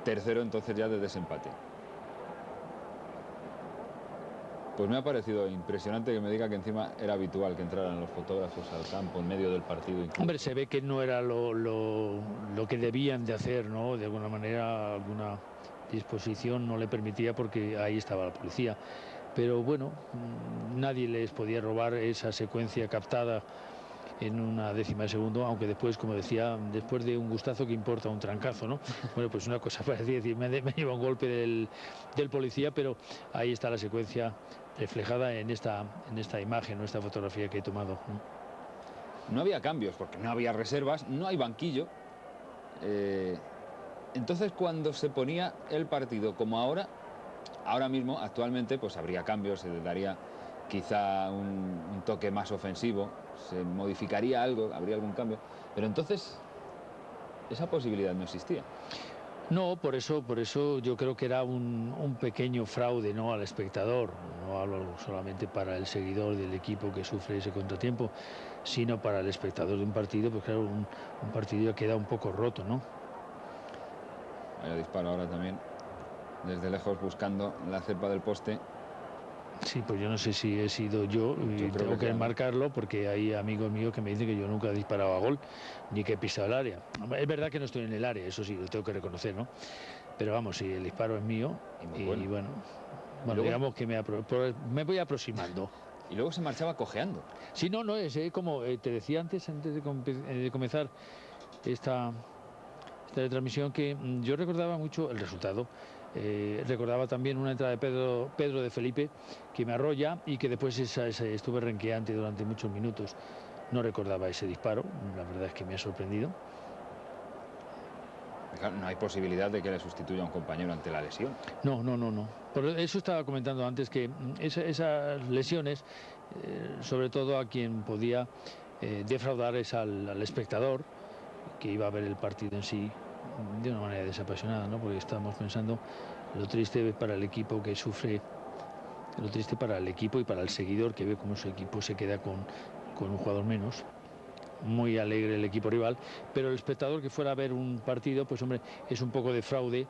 tercero entonces ya de desempate. Pues me ha parecido impresionante que me diga que encima era habitual que entraran los fotógrafos al campo en medio del partido. Incluso. Hombre, se ve que no era lo que debían de hacer, ¿no? De alguna manera, alguna disposición no le permitía porque ahí estaba la policía. Pero bueno, nadie les podía robar esa secuencia captada en una décima de segundo, aunque después, como decía, después de un gustazo, que importa un trancazo, ¿no? Bueno, pues una cosa parecía decir, me lleva un golpe del policía, pero ahí está la secuencia reflejada en esta imagen, en esta fotografía que he tomado, ¿no? no había cambios, porque no había reservas, no hay banquillo. Entonces, cuando se ponía el partido como ahora mismo, actualmente, pues habría cambios, se le daría quizá un toque más ofensivo, se modificaría algo, habría algún cambio, pero entonces esa posibilidad no existía. No, por eso yo creo que era un pequeño fraude, ¿no?, al espectador. No hablo solamente para el seguidor del equipo que sufre ese contratiempo, sino para el espectador de un partido, pues claro, un partido queda un poco roto, ¿no? Vaya disparo ahora también, desde lejos buscando la cepa del poste. Sí, pues yo no sé si he sido yo y tengo que marcarlo, porque hay amigos míos que me dicen que yo nunca he disparado a gol ni que he pisado el área. Es verdad que no estoy en el área, eso sí, lo tengo que reconocer, ¿no? Pero vamos, si el disparo es mío y bueno, digamos que me voy aproximando. Y luego se marchaba cojeando. Sí, no, es como te decía antes de comenzar esta transmisión, que yo recordaba mucho el resultado. Recordaba también una entrada de Pedro de Felipe, que me arrolla y que después estuve renqueante durante muchos minutos. No recordaba ese disparo, la verdad es que me ha sorprendido. No hay posibilidad de que le sustituya a un compañero ante la lesión. No. Por eso estaba comentando antes, que esas lesiones, sobre todo a quien podía defraudar es al espectador, que iba a ver el partido en sí de una manera desapasionada, ¿no? Porque estamos pensando lo triste para el equipo que sufre, lo triste para el equipo y para el seguidor, que ve cómo su equipo se queda con un jugador menos. Muy alegre el equipo rival, pero el espectador que fuera a ver un partido, pues hombre, es un poco de fraude,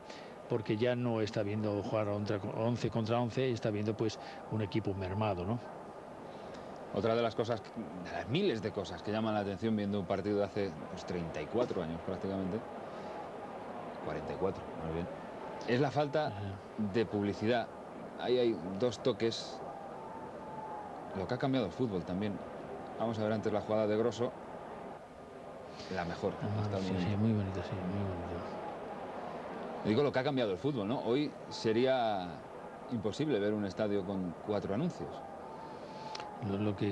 porque ya no está viendo jugar 11 contra 11, está viendo pues un equipo mermado, ¿no? Otra de las cosas, de las miles de cosas que llaman la atención viendo un partido de hace pues, 34 años prácticamente, 44 más bien, es la falta de publicidad. Ahí hay dos toques, lo que ha cambiado el fútbol también. Vamos a ver antes la jugada de Grosso, la mejor hasta el momento. Sí, muy bonito, sí, muy bonito. Digo lo que ha cambiado el fútbol, ¿no? Hoy sería imposible ver un estadio con 4 anuncios. Lo que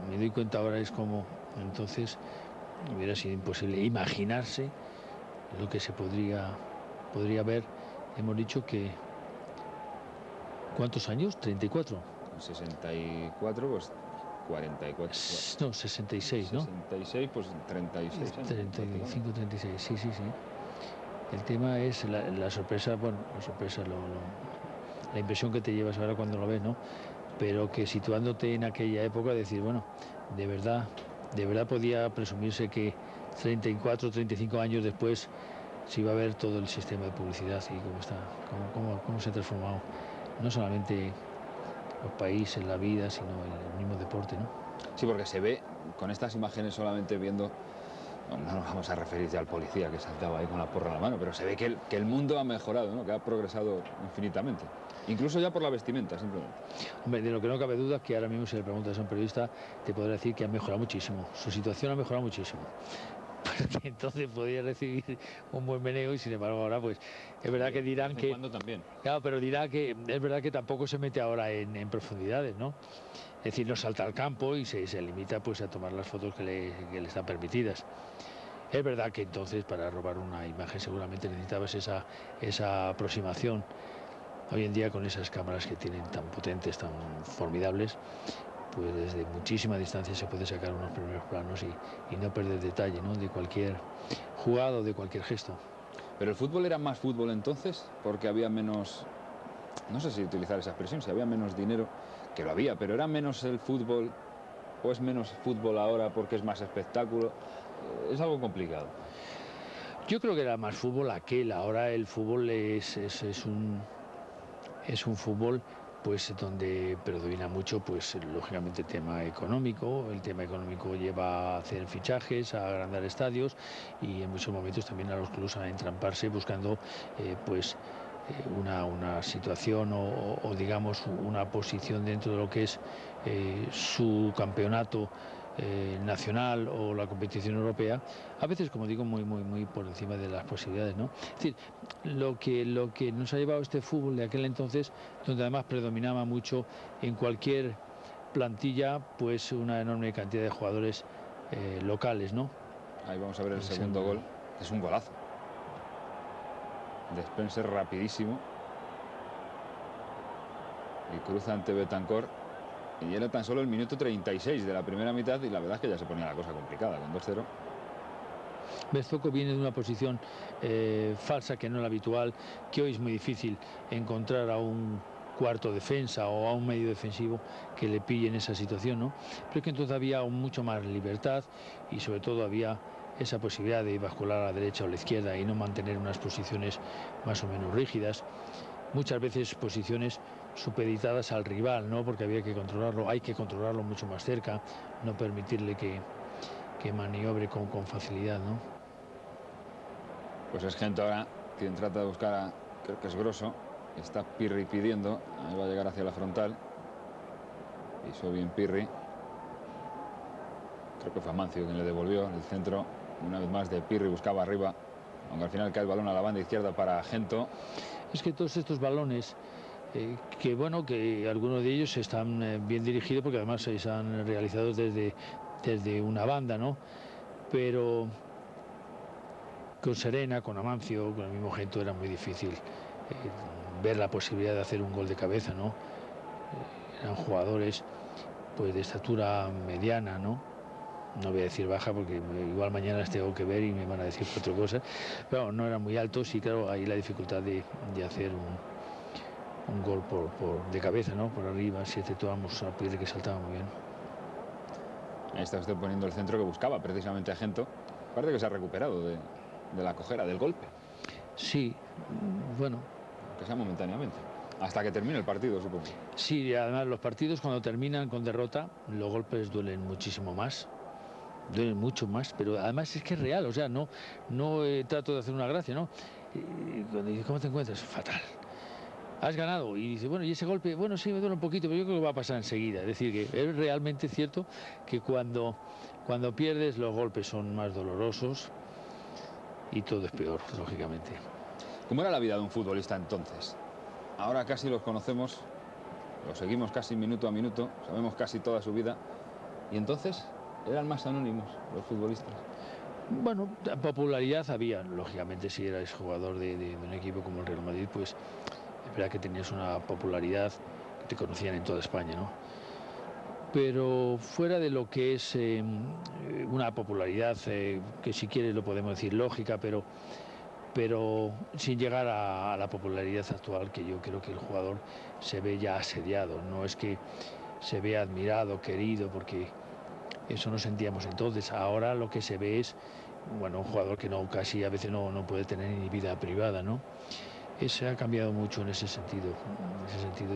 me doy cuenta ahora es como entonces hubiera sido imposible imaginarse lo que se podría ver. Hemos dicho que ¿cuántos años? 34. 64, pues 44. No, 66, ¿no? 66, pues 36 años. 35, 36, sí. El tema es la sorpresa, bueno, la sorpresa, la impresión que te llevas ahora cuando lo ves, ¿no? Pero que situándote en aquella época, decir, bueno, de verdad podía presumirse que 34, 35 años después se iba a ver todo el sistema de publicidad y cómo se ha transformado no solamente los países, la vida, sino el mismo deporte, ¿no? Sí, porque se ve con estas imágenes, solamente viendo, no nos vamos a referir ya al policía que saltaba ahí con la porra en la mano, pero se ve que el mundo ha mejorado, ¿no? Que ha progresado infinitamente. Incluso ya por la vestimenta, simplemente. Hombre, de lo que no cabe duda es que ahora mismo, si le preguntas a un periodista, te podrá decir que ha mejorado muchísimo. Su situación ha mejorado muchísimo. Porque entonces podía recibir un buen meneo y sin embargo ahora pues es verdad que dirán que... También. Claro, pero dirá que es verdad que tampoco se mete ahora en profundidades, ¿no? Es decir, no salta al campo y se limita pues a tomar las fotos que le están permitidas. Es verdad que entonces para robar una imagen seguramente necesitabas esa aproximación. Hoy en día, con esas cámaras que tienen tan potentes, tan formidables, pues desde muchísima distancia se puede sacar unos primeros planos y no perder detalle, ¿no?, de cualquier jugada o de cualquier gesto. Pero el fútbol era más fútbol entonces, porque había menos, no sé si utilizar esa expresión, si había menos dinero, que lo había, pero era menos el fútbol, o es menos fútbol ahora porque es más espectáculo. Es algo complicado. Yo creo que era más fútbol aquel. Ahora el fútbol es un fútbol pues donde predomina mucho pues lógicamente el tema económico. El tema económico lleva a hacer fichajes, a agrandar estadios y en muchos momentos también a los clubes a entramparse buscando una situación o digamos una posición dentro de lo que es su campeonato nacional o la competición europea, a veces, como digo, muy por encima de las posibilidades, ¿no? Es decir, lo que nos ha llevado este fútbol de aquel entonces, donde además predominaba mucho en cualquier plantilla pues una enorme cantidad de jugadores locales, ¿no? Ahí vamos a ver el segundo gol. Es un golazo. De Spencer, rapidísimo. Y cruza ante Bentancur. Y era tan solo el minuto 36 de la primera mitad y la verdad es que ya se ponía la cosa complicada con 2-0. Berzoko viene de una posición falsa, que no es la habitual, que hoy es muy difícil encontrar a un cuarto defensa o a un medio defensivo que le pille en esa situación, ¿no? Pero es que entonces había mucho más libertad y sobre todo había esa posibilidad de bascular a la derecha o a la izquierda y no mantener unas posiciones más o menos rígidas. Muchas veces posiciones supeditadas al rival, ¿no? Porque había que controlarlo, hay que controlarlo mucho más cerca, no permitirle que maniobre con facilidad, ¿no? Pues es gente ahora quien trata de buscar a, creo que es Grosso, está Pirri pidiendo, ahí va a llegar hacia la frontal, hizo bien Pirri, creo que fue Amancio quien le devolvió el centro, una vez más de Pirri, buscaba arriba, aunque al final cae el balón a la banda izquierda para Gento. Es que todos estos balones, que bueno, que algunos de ellos están bien dirigidos porque además se han realizado desde una banda, ¿no? Pero con Serena, con Amancio, con el mismo Gento era muy difícil ver la posibilidad de hacer un gol de cabeza, ¿no? Eran jugadores pues de estatura mediana, ¿no? No voy a decir baja porque igual mañana las tengo que ver y me van a decir cuatro cosas, pero no eran muy altos y claro, ahí la dificultad de hacer un gol de cabeza, ¿no? Por arriba, si efectuamos a Pirri, que saltaba muy bien. Ahí está usted poniendo el centro que buscaba precisamente a Gento. Parece que se ha recuperado de la cojera, del golpe. Sí, bueno. Que sea momentáneamente. Hasta que termine el partido, supongo. Sí, además los partidos cuando terminan con derrota, los golpes duelen muchísimo más. Duelen mucho más, pero además es que es real, o sea, no trato de hacer una gracia, ¿no? Cuando dice, ¿cómo te encuentras? Fatal. Has ganado y dice, bueno, y ese golpe, bueno, sí, me duele un poquito, pero yo creo que va a pasar enseguida. Es decir, que es realmente cierto que cuando pierdes los golpes son más dolorosos y todo es peor, lógicamente. ¿Cómo era la vida de un futbolista entonces? Ahora casi los conocemos, los seguimos casi minuto a minuto, sabemos casi toda su vida. ¿Y entonces eran más anónimos los futbolistas? Bueno, popularidad había, lógicamente, si eras jugador de un equipo como el Real Madrid, pues es verdad que tenías una popularidad que te conocían en toda España, ¿no? Pero fuera de lo que es una popularidad, que si quieres lo podemos decir lógica, pero sin llegar a la popularidad actual, que yo creo que el jugador se ve ya asediado, no es que se ve admirado, querido, porque eso no sentíamos entonces. Ahora lo que se ve es, bueno, un jugador que casi a veces no puede tener ni vida privada, ¿no? Se ha cambiado mucho en ese sentido,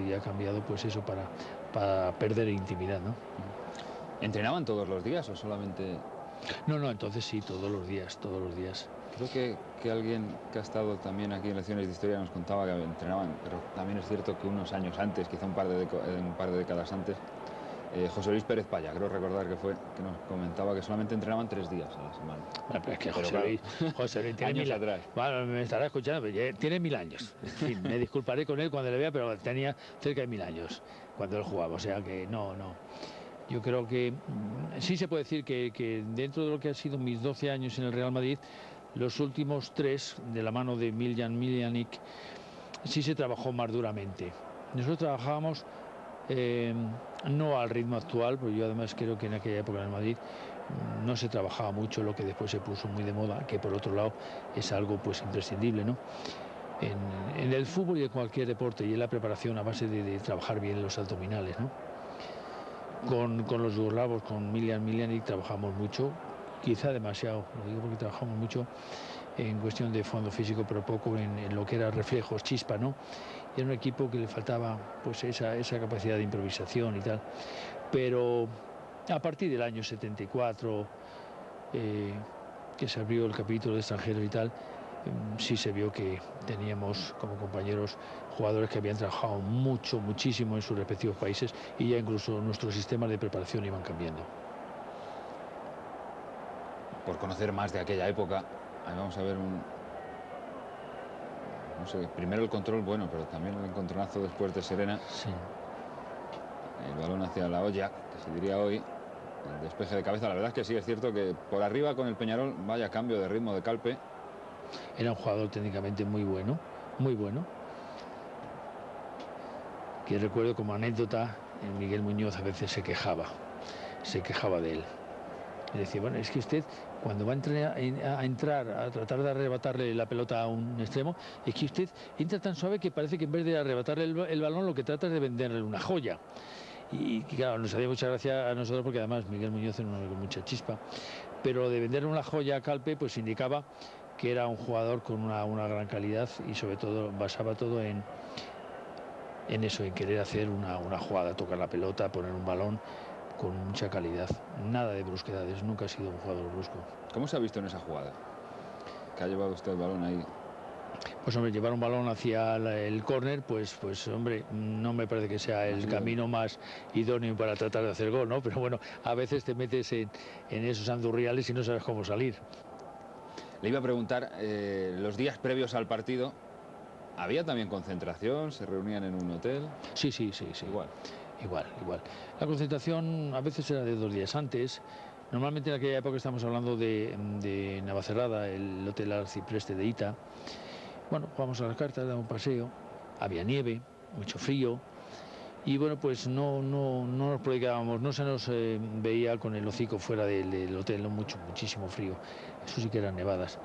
y ha cambiado pues eso para perder intimidad, ¿no? ¿Entrenaban todos los días o solamente...? No, entonces sí, todos los días. Creo que alguien que ha estado también aquí en Lecciones de Historia nos contaba que entrenaban, pero también es cierto que unos años antes, quizá un par de décadas antes, José Luis Pérez Paya, creo recordar que nos comentaba que solamente entrenaban 3 días a la semana. Bueno, pero es que José Luis tiene años atrás. Bueno, me estará escuchando, pero tiene 1000 años. En fin, me disculparé con él cuando le vea, pero tenía cerca de 1000 años cuando él jugaba, o sea que no. Yo creo que sí se puede decir que dentro de lo que han sido mis 12 años en el Real Madrid, los últimos 3, de la mano de Miljan Miljanic, sí se trabajó más duramente. Nosotros trabajábamos no al ritmo actual, porque yo además creo que en aquella época en el Madrid no se trabajaba mucho lo que después se puso muy de moda, que por otro lado es algo pues imprescindible, ¿no? En el fútbol y en cualquier deporte, y en la preparación a base de trabajar bien los abdominales, ¿no? Con los yugoslavos, con Miljan Miljanic trabajamos mucho, quizá demasiado, lo digo porque trabajamos mucho en cuestión de fondo físico, pero poco en lo que era reflejos, chispa, ¿no? Y era un equipo que le faltaba pues esa capacidad de improvisación y tal. Pero a partir del año 74, que se abrió el capítulo de extranjeros y tal, sí se vio que teníamos como compañeros jugadores que habían trabajado muchísimo en sus respectivos países, y ya incluso nuestros sistemas de preparación iban cambiando. Por conocer más de aquella época, ahí vamos a ver no sé, primero el control, bueno, pero también el encontronazo después de Serena. Sí. El balón hacia la olla, que se diría hoy. El despeje de cabeza, la verdad es que sí, es cierto que por arriba con el Peñarol, vaya cambio de ritmo de Calpe. Era un jugador técnicamente muy bueno, muy bueno. Que recuerdo como anécdota, Miguel Muñoz a veces se quejaba de él. Y decía, bueno, es que usted cuando va a entrar a tratar de arrebatarle la pelota a un extremo, es que usted entra tan suave que parece que en vez de arrebatarle el balón lo que trata es de venderle una joya. Y claro, nos hacía mucha gracia a nosotros porque además Miguel Muñoz era un hombre con mucha chispa, pero de venderle una joya a Calpe pues indicaba que era un jugador con una gran calidad y sobre todo basaba todo en eso, en querer hacer una jugada, tocar la pelota, poner un balón con mucha calidad, nada de brusquedades, nunca ha sido un jugador brusco. ¿Cómo se ha visto en esa jugada? ¿Que ha llevado usted el balón ahí? Pues hombre, llevar un balón hacia el córner, pues hombre, no me parece que sea el camino más idóneo para tratar de hacer gol, ¿no? Pero bueno, a veces te metes en esos andurriales y no sabes cómo salir. Le iba a preguntar, los días previos al partido, ¿había también concentración? ¿Se reunían en un hotel? Sí. Igual. La concentración a veces era de 2 días antes. Normalmente en aquella época estamos hablando de Navacerrada, el hotel Arcipreste de Ita. Bueno, jugamos a las cartas, damos un paseo, había nieve, mucho frío. Y bueno, pues no nos proyectábamos, no se nos veía con el hocico fuera del hotel, muchísimo frío. Eso sí que eran nevadas.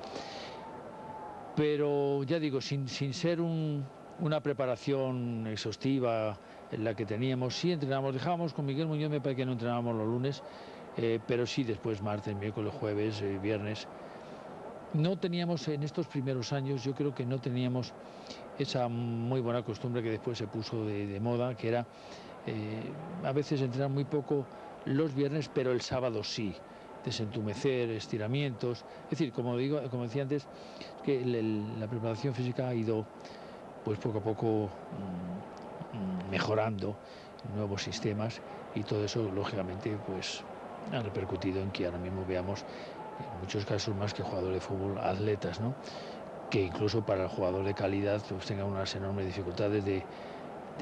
Pero ya digo, sin ser una preparación exhaustiva en la que teníamos, sí entrenábamos, dejábamos con Miguel Muñoz, me parece que no entrenábamos los lunes, pero sí después martes, miércoles, jueves, viernes. No teníamos en estos primeros años, yo creo que no teníamos esa muy buena costumbre que después se puso de moda, que era a veces entrenar muy poco los viernes, pero el sábado sí, desentumecer, estiramientos. Es decir, como decía antes, que la preparación física ha ido pues poco a poco mejorando nuevos sistemas y todo eso lógicamente pues ha repercutido en que ahora mismo veamos en muchos casos más que jugadores de fútbol, atletas, ¿no? Que incluso para el jugador de calidad pues tengan unas enormes dificultades de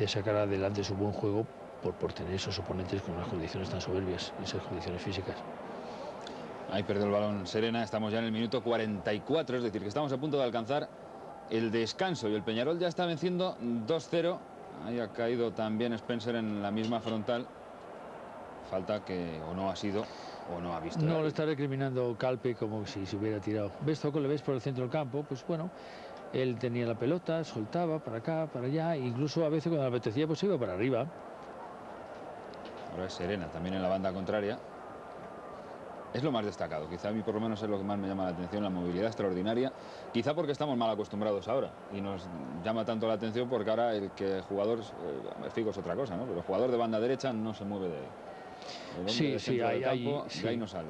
sacar adelante su buen juego por tener esos oponentes con unas condiciones tan soberbias, esas condiciones físicas. Ahí perdió el balón Serena, estamos ya en el minuto 44, es decir, que estamos a punto de alcanzar el descanso y el Peñarol ya está venciendo 2-0. Ahí ha caído también Spencer en la misma frontal. Falta que o no ha sido o no ha visto. No, lo está recriminando Calpe como si se hubiera tirado. ¿Ves, Zoco? Le ves por el centro del campo, pues bueno, él tenía la pelota, soltaba para acá, para allá, e incluso a veces cuando le apetecía pues iba para arriba. Ahora es Serena también en la banda contraria. Es lo más destacado, quizá a mí por lo menos es lo que más me llama la atención, la movilidad extraordinaria, quizá porque estamos mal acostumbrados ahora y nos llama tanto la atención porque ahora el jugador, Figo es otra cosa, ¿no? Pero el jugador de banda derecha no se mueve de ahí. Sí, ahí no sale.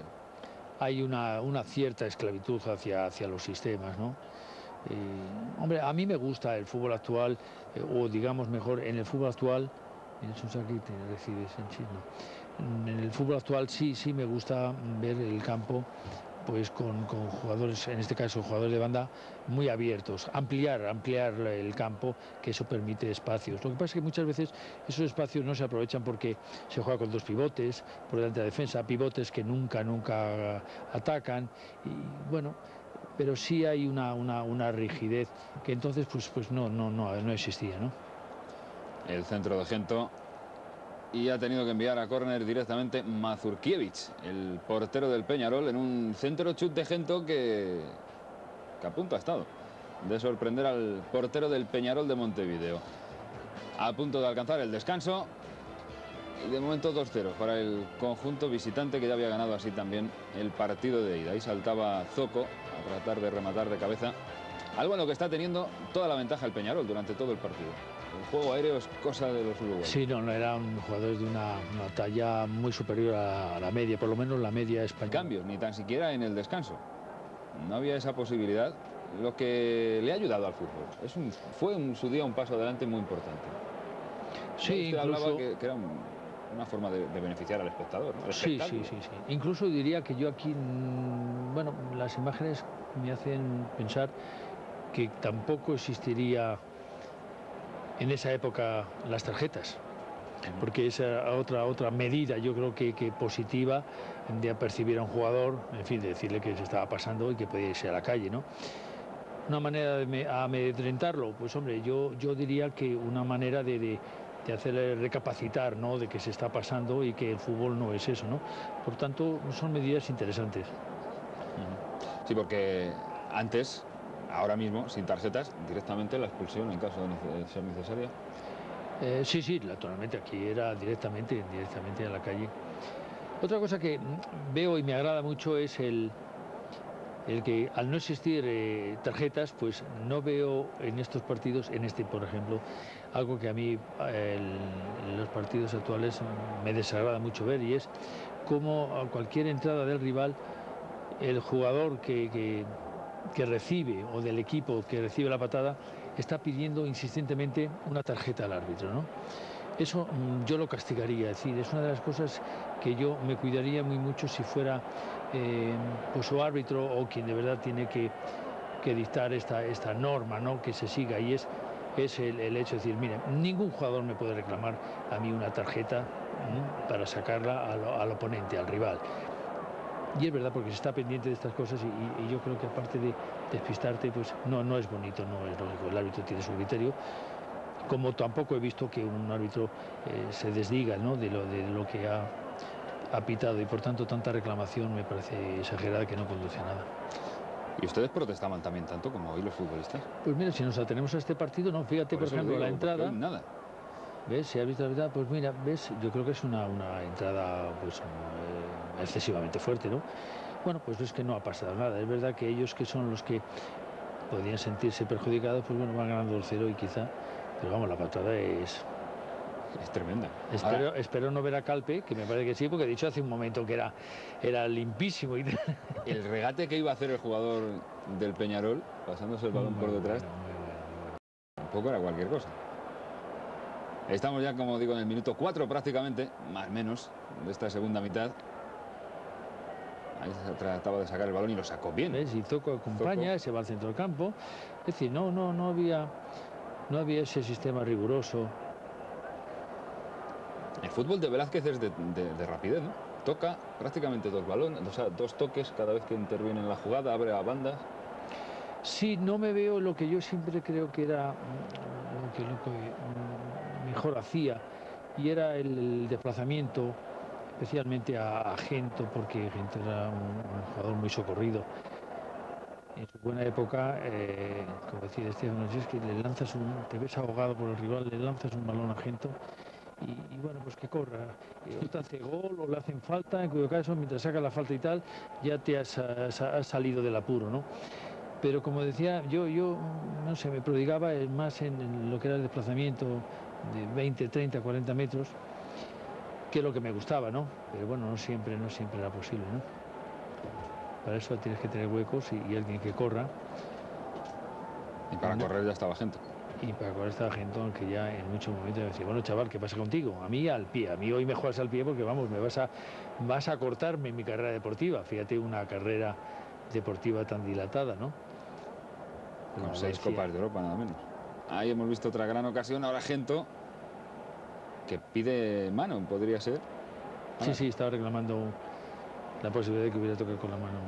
Hay una cierta esclavitud hacia los sistemas, ¿no? Hombre, a mí me gusta el fútbol actual, o digamos mejor, en el fútbol actual, en el fútbol actual sí me gusta ver el campo pues con jugadores, en este caso jugadores de banda muy abiertos, ampliar el campo, que eso permite espacios. Lo que pasa es que muchas veces esos espacios no se aprovechan porque se juega con 2 pivotes por delante de la defensa, pivotes que nunca atacan, y bueno, pero sí hay una rigidez que entonces pues no existía, ¿no? El centro de Gento y ha tenido que enviar a córner directamente Mazurkiewicz, el portero del Peñarol, en un centro chut de Gento que a punto ha estado de sorprender al portero del Peñarol de Montevideo. A punto de alcanzar el descanso y de momento 2-0 para el conjunto visitante, que ya había ganado así también el partido de ida. Ahí saltaba Zoco a tratar de rematar de cabeza, algo en lo que está teniendo toda la ventaja el Peñarol durante todo el partido. El juego aéreo es cosa de los uruguayos. Sí, no eran jugadores de una talla muy superior a la media, por lo menos la media española. Cambios, ni tan siquiera en el descanso. No había esa posibilidad, lo que le ha ayudado al fútbol. Fue en su día un paso adelante muy importante. Sí, usted incluso hablaba que era una forma de beneficiar al espectador, ¿no? Sí. Incluso diría que yo aquí, bueno, las imágenes me hacen pensar que tampoco existiría en esa época las tarjetas. porque es otra medida, yo creo que positiva, de apercibir a un jugador, en fin, de decirle que se estaba pasando y que podía irse a la calle, ¿no? Una manera de amedrentarlo, pues hombre, yo diría que una manera de hacerle recapacitar, ¿no?, de que se está pasando y que el fútbol no es eso, ¿no? Por tanto, son medidas interesantes. Sí, porque antes, ahora mismo, sin tarjetas, directamente la expulsión en caso de ser necesaria. Sí, naturalmente, aquí era directamente a la calle. Otra cosa que veo y me agrada mucho es el que al no existir tarjetas, pues no veo en estos partidos, en este por ejemplo, algo que a mí en los partidos actuales me desagrada mucho ver, y es cómo a cualquier entrada del rival, el jugador que recibe, o del equipo que recibe la patada, está pidiendo insistentemente una tarjeta al árbitro, ¿no? Eso yo lo castigaría, es decir, es una de las cosas que yo me cuidaría muy mucho si fuera pues su árbitro, o quien de verdad tiene que dictar esta norma, ¿no?, que se siga, y es el hecho de decir, mire, ningún jugador me puede reclamar a mí una tarjeta para sacarla al oponente, al rival. Y es verdad, porque se está pendiente de estas cosas, y yo creo que aparte de despistarte, pues no es bonito, no es lógico. El árbitro tiene su criterio, como tampoco he visto que un árbitro se desdiga, ¿no?, de lo que ha pitado, y por tanto tanta reclamación me parece exagerada, que no conduce a nada. ¿Y ustedes protestaban también tanto como hoy los futbolistas? Pues mira, si nos atenemos a este partido, no, fíjate, por ejemplo, la entrada. Nada. ¿Ves? Si has visto la verdad, pues mira, ves, yo creo que es una entrada pues excesivamente fuerte, ¿no? Bueno, pues es que no ha pasado nada. Es verdad que ellos, que son los que podían sentirse perjudicados, pues bueno, van ganando el 0 y quizá, pero vamos, la patada es tremenda. Espero no ver a Calpe, que me parece que sí, porque he dicho hace un momento que era limpísimo. El regate que iba a hacer el jugador del Peñarol, pasándose el balón por detrás, tampoco era cualquier cosa. Estamos ya, como digo, en el minuto 4 prácticamente, más o menos, de esta segunda mitad. Ahí se trataba de sacar el balón y lo sacó bien. ¿Ves? Y Zoco acompaña, se va al centro del campo. Es decir, no había ese sistema riguroso. El fútbol de Velázquez es de rapidez, ¿no? Toca prácticamente dos balones, o sea, dos toques cada vez que interviene en la jugada, abre a bandas. Sí, no me veo lo que yo siempre creo que era lo que mejor hacía, y era el desplazamiento, especialmente a Gento, porque Gento era un jugador muy socorrido. En su buena época, como decía Esteban, es que te ves ahogado por el rival, le lanzas un balón a Gento, y bueno, pues que corra, o te hace gol o le hacen falta, en cuyo caso, mientras saca la falta y tal, ya te has salido del apuro, ¿no? Pero como decía, yo no sé, me prodigaba más en lo que era el desplazamiento de 20, 30, 40 metros, que lo que me gustaba, ¿no? Pero bueno, no siempre era posible, ¿no? Para eso tienes que tener huecos y alguien que corra. Y para correr ya estaba Gento. Y para correr estaba Gento, aunque ya en muchos momentos me decía, bueno, chaval, ¿qué pasa contigo? A mí al pie, a mí hoy me juegas al pie porque, vamos, vas a cortarme mi carrera deportiva. Fíjate, una carrera deportiva tan dilatada, ¿no? Con 6 Copas de Europa, nada menos. Ahí hemos visto otra gran ocasión. Ahora Gento, que pide mano, podría ser. Sí, estaba reclamando la posibilidad de que hubiera tocado con la mano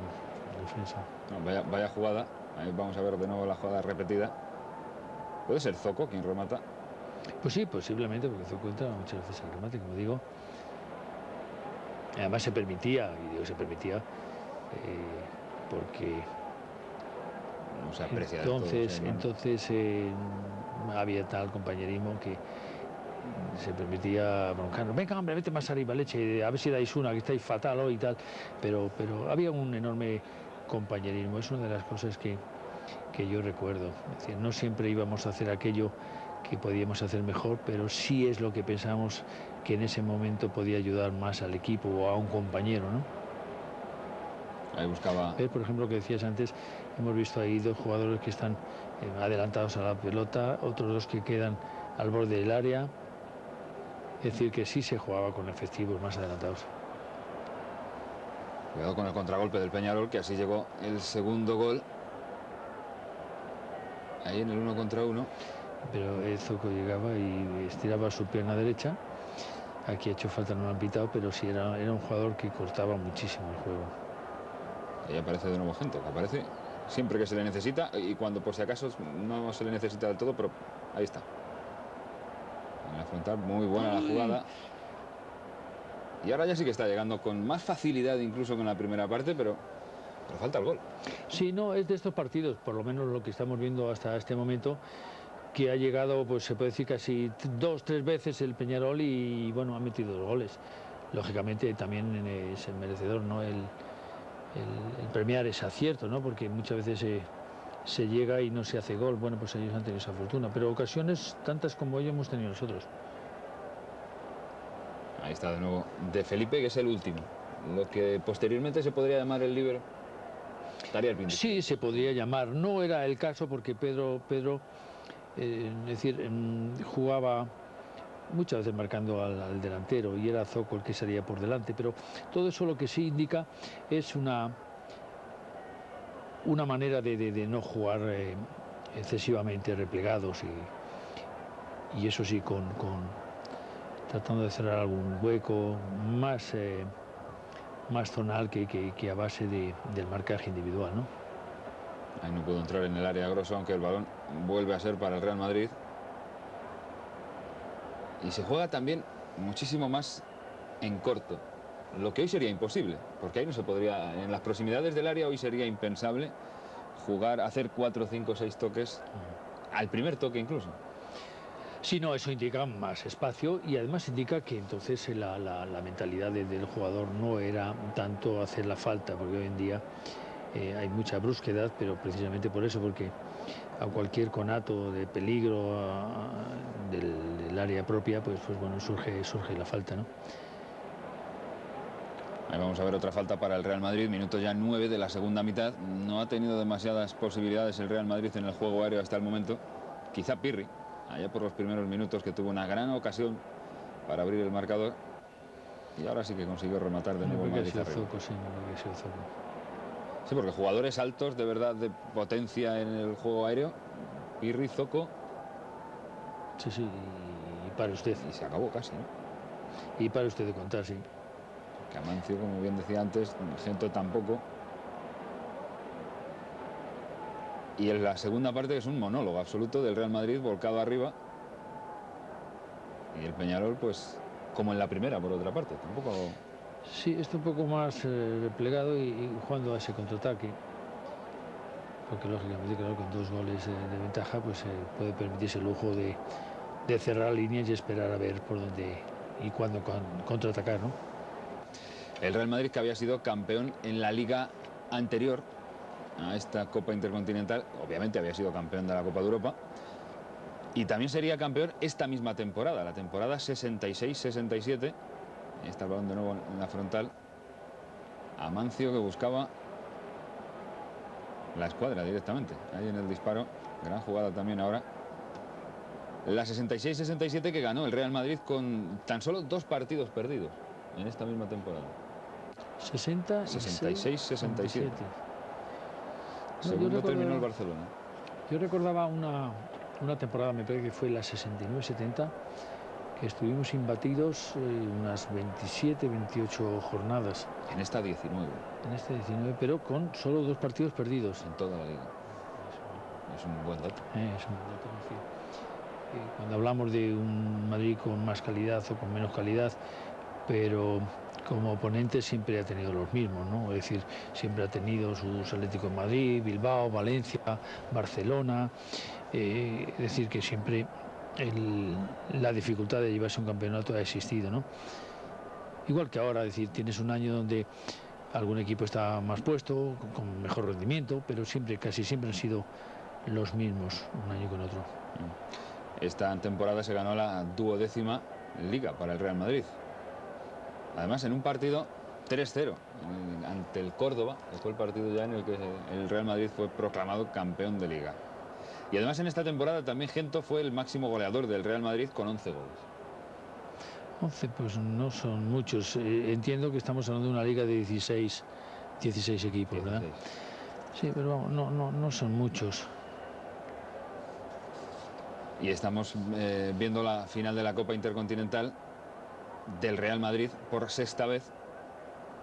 en defensa. No, vaya jugada. Ahí vamos a ver de nuevo la jugada repetida. ¿Puede ser Zoco quien remata? Pues sí, posiblemente, porque Zoco entra muchas veces al remate, como digo. Además se permitía, porque no se aprecia entonces había tal compañerismo que se permitía broncarnos. Venga, hombre, vete más arriba, leche, a ver si dais una, que estáis fatal hoy y tal. Pero había un enorme compañerismo. Es una de las cosas que yo recuerdo. Es decir, no siempre íbamos a hacer aquello que podíamos hacer mejor, pero sí es lo que pensamos que en ese momento podía ayudar más al equipo o a un compañero, ¿no? Ahí buscaba... Por ejemplo, lo que decías antes, hemos visto ahí dos jugadores que están adelantados a la pelota, otros dos que quedan al borde del área. Es decir, que sí se jugaba con efectivos más adelantados. Cuidado con el contragolpe del Peñarol, que así llegó el segundo gol. Ahí en el 1 contra 1. Pero Zoco llegaba y estiraba su pierna derecha Aquí ha hecho falta, no lo han pitado, pero sí era un jugador que cortaba muchísimo el juego. Ahí aparece de nuevo Gento, que aparece siempre que se le necesita y cuando por si acaso no se le necesita del todo, pero ahí está. En la frontal, muy buena la jugada. Y ahora ya sí que está llegando con más facilidad incluso que en la primera parte, pero falta el gol. Sí, no, es de estos partidos, por lo menos lo que estamos viendo hasta este momento, que ha llegado, pues se puede decir casi 2 o 3 veces el Peñarol y bueno, ha metido 2 goles. Lógicamente también es el merecedor, ¿no? El premiar ese acierto, ¿no? Porque muchas veces se llega y no se hace gol. Bueno, pues ellos han tenido esa fortuna, pero ocasiones tantas como ellos hemos tenido nosotros. Ahí está de nuevo De Felipe, que es el último. Lo que posteriormente se podría llamar el líbero. Sí, se podría llamar. No era el caso porque Pedro es decir, jugaba muchas veces marcando al delantero y era Zoco el que salía por delante, pero todo eso lo que sí indica es una manera de no jugar excesivamente replegados y eso sí, tratando de cerrar algún hueco más zonal que a base del marcaje individual, ¿no? Ahí no pudo entrar en el área grosso, aunque el balón vuelve a ser para el Real Madrid. Y se juega también muchísimo más en corto, lo que hoy sería imposible, porque ahí no se podría, en las proximidades del área hoy sería impensable jugar, hacer 4, 5, 6 toques, al primer toque incluso. Sí, no, eso indica más espacio y además indica que entonces la mentalidad del jugador no era tanto hacer la falta, porque hoy en día hay mucha brusquedad, pero precisamente por eso, porque a cualquier conato de peligro del área propia, pues bueno, surge la falta, ¿no? Ahí vamos a ver otra falta para el Real Madrid, minuto ya 9 de la segunda mitad. No ha tenido demasiadas posibilidades el Real Madrid en el juego aéreo hasta el momento. Quizá Pirri, allá por los primeros minutos, que tuvo una gran ocasión para abrir el marcador. Y ahora sí que consiguió rematar de nuevo el Madrid arriba. Sí, porque jugadores altos, de verdad, de potencia en el juego aéreo, Pirri, Zoco. Sí, y para usted. Y se acabó casi, ¿no? Y para usted de contar, sí. Que Amancio, como bien decía antes, Gento tampoco. Y en la segunda parte es un monólogo absoluto del Real Madrid volcado arriba. Y el Peñarol, pues, como en la primera, por otra parte, tampoco... Sí, está un poco más replegado y jugando a ese contraataque. Porque lógicamente, claro, con 2 goles de ventaja, pues puede permitirse el lujo de cerrar líneas y esperar a ver por dónde y cuándo contraatacar, ¿no? El Real Madrid, que había sido campeón en la liga anterior a esta Copa Intercontinental, obviamente había sido campeón de la Copa de Europa, y también sería campeón esta misma temporada, la temporada 66-67. Está el balón de nuevo en la frontal. Amancio, que buscaba la escuadra directamente, ahí en el disparo. Gran jugada también ahora. La 66-67 que ganó el Real Madrid con tan solo 2 partidos perdidos en esta misma temporada. 66-67. Segundo terminó el Barcelona. Yo recordaba una temporada, me parece que fue la 69-70, que estuvimos imbatidos unas 27, 28 jornadas. En esta 19. En esta 19, pero con solo 2 partidos perdidos. En toda la liga. Es un buen dato. Es un buen dato. Cuando hablamos de un Madrid con más calidad o con menos calidad, pero como oponentes siempre ha tenido los mismos, ¿no? Es decir, siempre ha tenido sus Atlético de Madrid, Bilbao, Valencia, Barcelona. Es decir, que siempre la dificultad de llevarse un campeonato ha existido, ¿no? Igual que ahora, es decir, tienes un año donde algún equipo está más puesto, con mejor rendimiento, pero casi siempre han sido los mismos, un año con otro. Esta temporada se ganó la 12ª Liga para el Real Madrid. Además, en un partido 3-0 ante el Córdoba, que fue el partido ya en el que el Real Madrid fue proclamado campeón de Liga. Y además en esta temporada también Gento fue el máximo goleador del Real Madrid con 11 goles. 11, pues no son muchos. Entiendo que estamos hablando de una liga de 16 equipos, 16. ¿Verdad? Sí, pero vamos, no son muchos. Y estamos viendo la final de la Copa Intercontinental. del Real Madrid por sexta vez,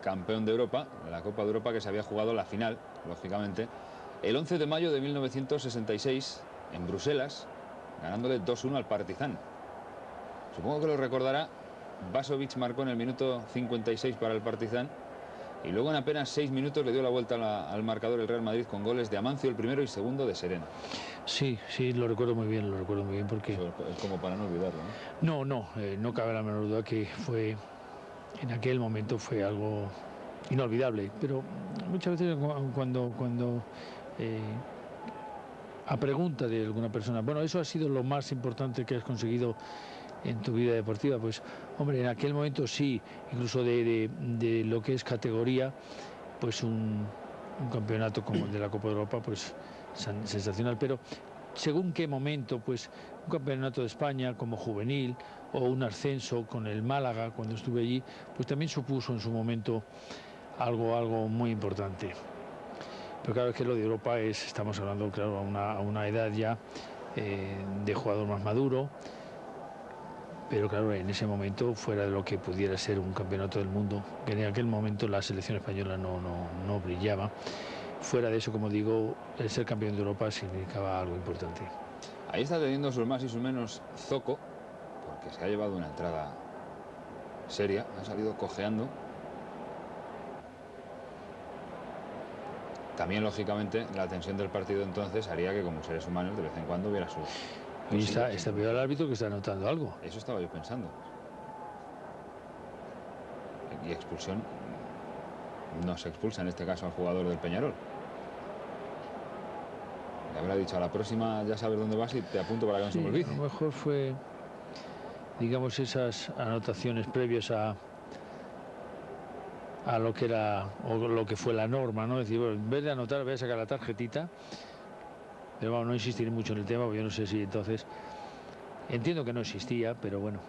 campeón de Europa, de la Copa de Europa, que se había jugado la final, lógicamente, el 11 de mayo de 1966 en Bruselas, ganándole 2-1 al Partizan. Supongo que lo recordará. Vasovic marcó en el minuto 56 para el Partizan y luego en apenas 6 minutos le dio la vuelta al marcador el Real Madrid con goles de Amancio, el primero, y segundo de Serena. Sí, sí, lo recuerdo muy bien porque... Eso es como para no olvidarlo, ¿no? No cabe la menor duda que fue, en aquel momento fue algo inolvidable, pero muchas veces cuando a pregunta de alguna persona, bueno, eso ha sido lo más importante que has conseguido en tu vida deportiva, pues hombre, en aquel momento sí, incluso de lo que es categoría, pues un campeonato como el de la Copa de Europa, pues sensacional, pero según qué momento, pues un campeonato de España como juvenil o un ascenso con el Málaga cuando estuve allí, pues también supuso en su momento algo muy importante. Pero claro, es que lo de Europa estamos hablando, claro, a una edad ya de jugador más maduro, pero claro, en ese momento, fuera de lo que pudiera ser un campeonato del mundo, que en aquel momento la selección española no brillaba, fuera de eso, como digo, el ser campeón de Europa significaba algo importante. Ahí está teniendo sus más y sus menos Zoco, porque se ha llevado una entrada seria, ha salido cojeando. También, lógicamente, la tensión del partido entonces haría que como seres humanos de vez en cuando hubiera sus... Y está veo al árbitro que está notando algo. Eso estaba yo pensando. Y expulsión. No se expulsa en este caso al jugador del Peñarol. Le habrá dicho, a la próxima ya sabes dónde vas y te apunto para que no se me olvide. A lo mejor fue, digamos, esas anotaciones previas a lo que era o lo que fue la norma, ¿no? Es decir, bueno, en vez de anotar voy a sacar la tarjetita, pero bueno, no insistiré mucho en el tema, porque yo no sé si entonces, entiendo que no existía, pero bueno,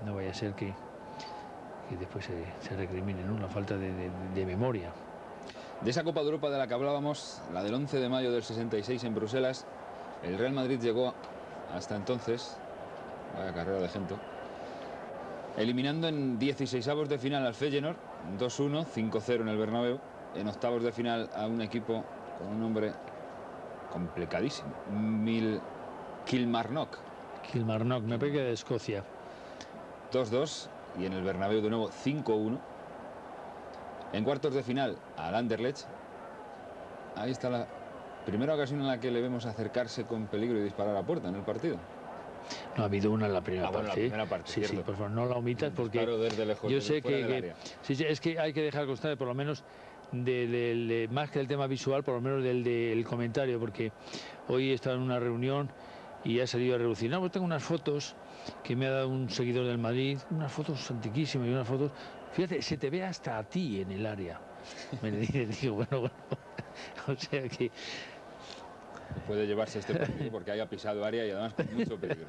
no vaya a ser que después se recrimine, ¿no?, la falta de memoria. De esa Copa de Europa de la que hablábamos, la del 11 de mayo del 66 en Bruselas, el Real Madrid llegó hasta entonces, vaya carrera de Gento, eliminando en 16avos de final al Feyenoord, 2-1, 5-0 en el Bernabéu. En octavos de final a un equipo con un nombre complicadísimo, Kilmarnock. Kilmarnock, me pegué de Escocia. 2-2 y en el Bernabéu de nuevo 5-1. En cuartos de final al Anderlecht. Ahí está la primera ocasión en la que le vemos acercarse con peligro y disparar a puerta en el partido. No, ha habido una en la primera parte. La primera parte, sí, cierto. sí, por favor, no la omitas porque desde lejos, yo sé que sí, es que hay que dejar constancia por lo menos más que el tema visual, por lo menos del comentario, porque hoy he estado en una reunión y ha salido a relucir. No, pues tengo unas fotos que me ha dado un seguidor del Madrid, unas fotos antiquísimas y unas fotos, fíjate, se te ve hasta a ti en el área. Me digo, bueno, o sea que... Puede llevarse este partido porque haya pisado área y además con mucho peligro.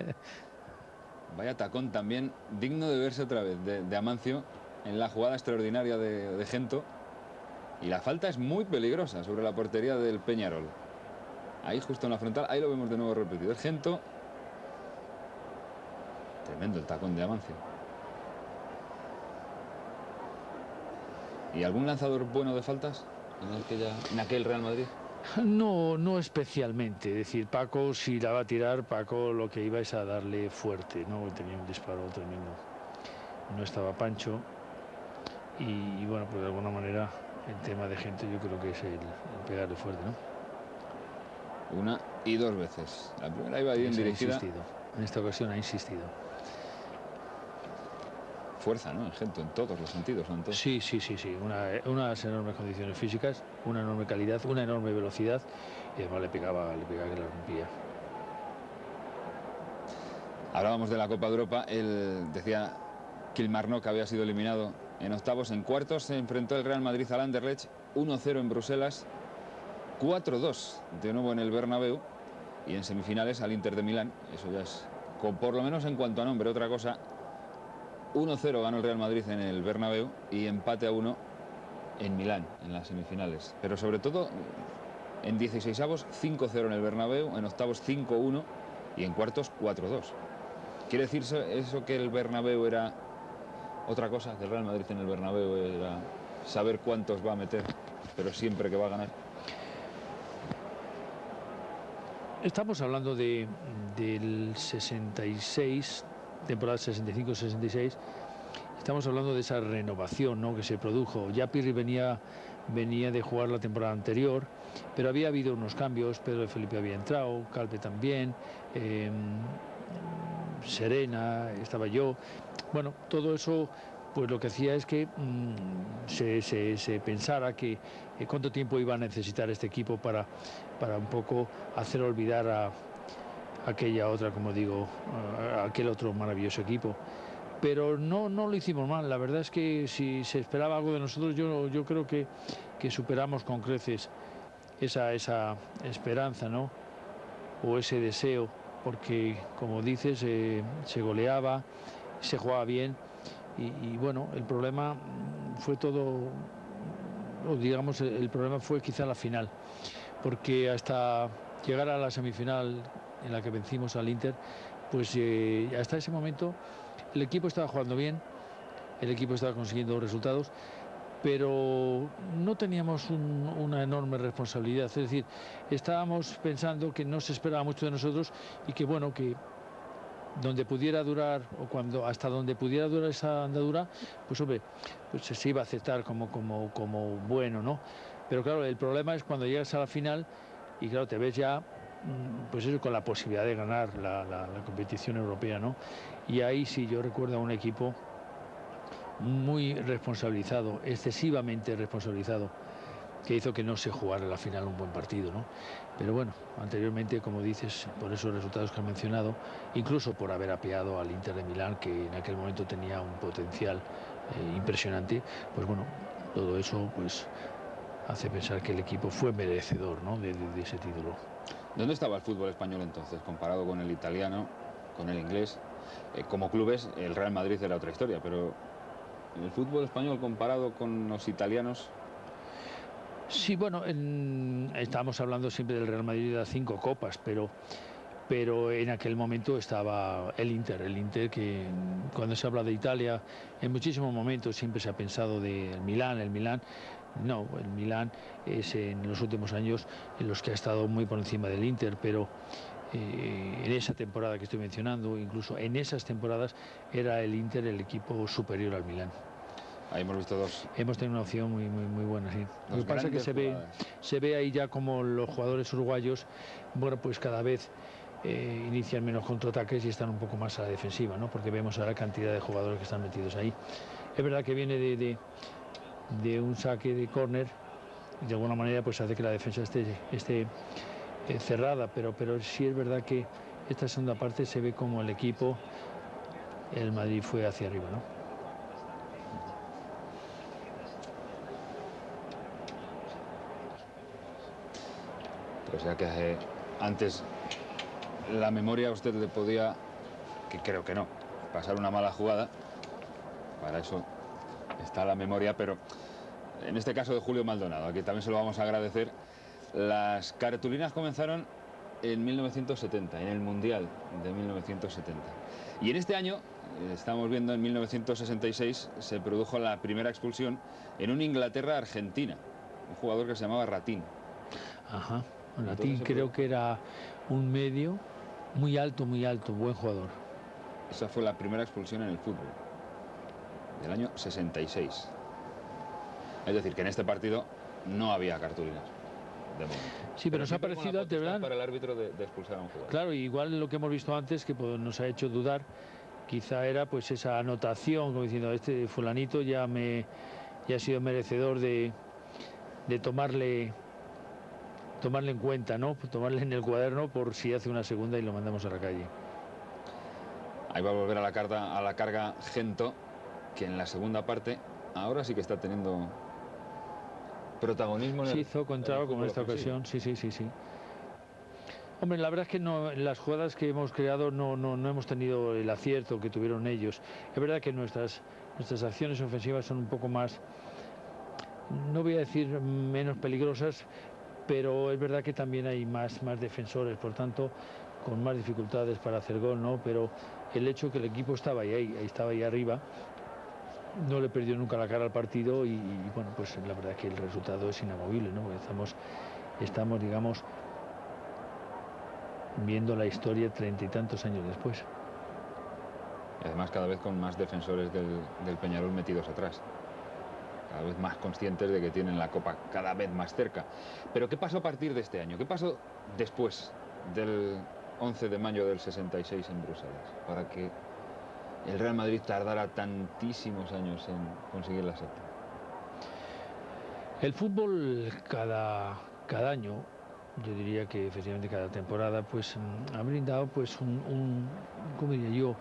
Vaya tacón también digno de verse otra vez de Amancio en la jugada extraordinaria de Gento. Y la falta es muy peligrosa sobre la portería del Peñarol. Ahí justo en la frontal, ahí lo vemos de nuevo repetido. Es Gento. Tremendo el tacón de Amancio. ¿Y algún lanzador bueno de faltas en aquel Real Madrid? No especialmente, es decir, Paco, si la va a tirar, Paco lo que iba es a darle fuerte, ¿no? Tenía un disparo tremendo. No estaba Pancho y bueno, pues de alguna manera el tema de Gento yo creo que es el pegarle fuerte, ¿no? Una y dos veces. La primera iba bien dirigida. En esta ocasión ha insistido. Fuerza, ¿no? En Gento, en todos los sentidos. Sí. Unas enormes condiciones físicas, una enorme calidad, una enorme velocidad y además le pegaba que la rompía. Hablábamos de la Copa de Europa. Decía Kilmarnock había sido eliminado en octavos. En cuartos se enfrentó el Real Madrid al Anderlecht, 1-0 en Bruselas, 4-2 de nuevo en el Bernabéu y en semifinales al Inter de Milán. Eso ya es, por lo menos en cuanto a nombre, otra cosa. 1-0 ganó el Real Madrid en el Bernabéu y empate a 1 en Milán en las semifinales. Pero sobre todo en 16avos 5-0 en el Bernabéu, en octavos 5-1 y en cuartos 4-2. ¿Quiere decir eso que el Bernabéu era Otra cosa del Real Madrid en el Bernabéu era saber cuántos va a meter, pero siempre que va a ganar. Estamos hablando del 66, temporada 65-66. Estamos hablando de esa renovación, ¿no?, que se produjo. Ya Pirri venía de jugar la temporada anterior, pero había habido unos cambios. Pedro de Felipe había entrado, Calpe también, Serena, estaba yo. Bueno, todo eso pues lo que hacía es que se pensara que cuánto tiempo iba a necesitar este equipo para un poco hacer olvidar a aquella otra, como digo, a aquel otro maravilloso equipo. Pero no lo hicimos mal. La verdad es que si se esperaba algo de nosotros, yo creo que superamos con creces esa esperanza, ¿no?, o ese deseo, porque como dices, se goleaba, se jugaba bien y bueno, el problema fue todo, o digamos, el problema fue quizá la final, porque hasta llegar a la semifinal en la que vencimos al Inter, pues hasta ese momento el equipo estaba jugando bien, el equipo estaba consiguiendo resultados, pero no teníamos una enorme responsabilidad. Es decir, estábamos pensando que no se esperaba mucho de nosotros y que, bueno, que donde pudiera durar, o hasta donde pudiera durar esa andadura, pues hombre, pues se iba a aceptar como bueno, ¿no? Pero claro, el problema es cuando llegas a la final y claro, te ves ya, pues eso, con la posibilidad de ganar la competición europea, ¿no? Y ahí sí, yo recuerdo a un equipo muy responsabilizado, excesivamente responsabilizado, que hizo que no se jugara la final un buen partido, ¿no? Pero bueno, anteriormente, como dices, por esos resultados que has mencionado, incluso por haber apeado al Inter de Milán, que en aquel momento tenía un potencial impresionante, pues bueno, todo eso pues hace pensar que el equipo fue merecedor, ¿no?, de ese título. ¿Dónde estaba el fútbol español entonces, comparado con el italiano, con el inglés? Como clubes, el Real Madrid era otra historia, pero el fútbol español comparado con los italianos... Sí, bueno, estamos hablando siempre del Real Madrid de las 5 copas, pero en aquel momento estaba el Inter que cuando se habla de Italia, en muchísimos momentos siempre se ha pensado del Milán, no, el Milán es en los últimos años en los que ha estado muy por encima del Inter, pero en esa temporada que estoy mencionando, incluso en esas temporadas, era el Inter el equipo superior al Milán. Ahí hemos visto dos. Hemos tenido una opción muy buena, sí. Lo que pasa es que se ve ahí ya como los jugadores uruguayos, bueno, pues cada vez inician menos contraataques y están un poco más a la defensiva, ¿no? Porque vemos a la cantidad de jugadores que están metidos ahí. Es verdad que viene de un saque de córner y de alguna manera pues hace que la defensa esté cerrada, pero sí es verdad que esta segunda parte se ve como el equipo, el Madrid, fue hacia arriba, ¿no? O sea que antes la memoria a usted le podía, que creo que no, pasar una mala jugada. Para eso está la memoria, pero en este caso de Julio Maldonado, aquí también se lo vamos a agradecer. Las cartulinas comenzaron en 1970, en el Mundial de 1970. Y en este año, estamos viendo, en 1966, se produjo la primera expulsión en un Inglaterra-Argentina. Un jugador que se llamaba Ratín. Ajá. Ratín creo que era un medio muy alto, buen jugador. Esa fue la primera expulsión en el fútbol, del año 66. Es decir, que en este partido no había cartulinas, de momento. Sí, pero nos ha parecido antes, ¿verdad? Para el árbitro de expulsar a un jugador. Claro, igual lo que hemos visto antes, que pues, nos ha hecho dudar, quizá era pues esa anotación, como diciendo, este fulanito ya ha sido merecedor de tomarle en cuenta, ¿no? Tomarle en el cuaderno por si hace una segunda y lo mandamos a la calle. Ahí va a volver a la carga Gento, que en la segunda parte ahora sí que está teniendo protagonismo. Se hizo contrario como en esta ocasión, sí. Hombre, la verdad es que no, en las jugadas que hemos creado no hemos tenido el acierto que tuvieron ellos. Es verdad que nuestras acciones ofensivas son un poco más, no voy a decir menos peligrosas, pero es verdad que también hay más defensores, por tanto, con más dificultades para hacer gol, ¿no? Pero el hecho que el equipo estaba ahí arriba, no le perdió nunca la cara al partido y bueno, pues la verdad es que el resultado es inamovible, ¿no? Estamos, digamos, viendo la historia 30 y tantos años después. Y además cada vez con más defensores del Peñarol metidos atrás. Cada vez más conscientes de que tienen la Copa cada vez más cerca. Pero ¿qué pasó a partir de este año? ¿Qué pasó después del 11 de mayo del 66 en Bruselas? Para que el Real Madrid tardara tantísimos años en conseguir la séptima. El fútbol cada año, yo diría que efectivamente cada temporada, pues ha brindado pues ¿cómo diría yo?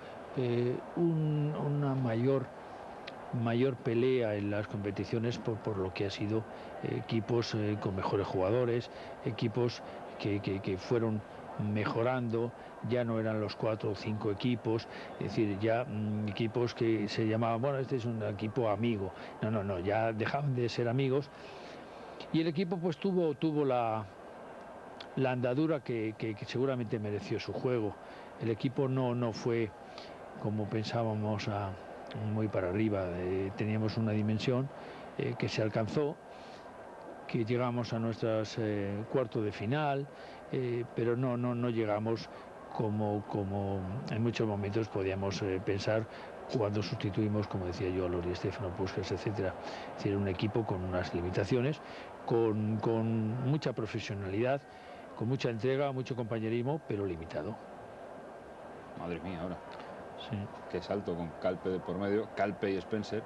Una mayor pelea en las competiciones por lo que ha sido equipos con mejores jugadores, equipos que fueron mejorando, ya no eran los 4 o 5 equipos, es decir, ya equipos que se llamaban, bueno, este es un equipo amigo, no, ya dejaban de ser amigos, y el equipo pues tuvo la andadura que seguramente mereció su juego. El equipo no fue como pensábamos muy para arriba, teníamos una dimensión que se alcanzó, que llegamos a nuestras cuartos de final, pero no llegamos como en muchos momentos podíamos pensar cuando sustituimos, como decía yo, a los Di Stéfano, Puskás, etcétera. Es decir, un equipo con unas limitaciones, con mucha profesionalidad, con mucha entrega, mucho compañerismo, pero limitado. Madre mía, ahora. Sí. Qué salto con Calpe de por medio, Calpe y Spencer.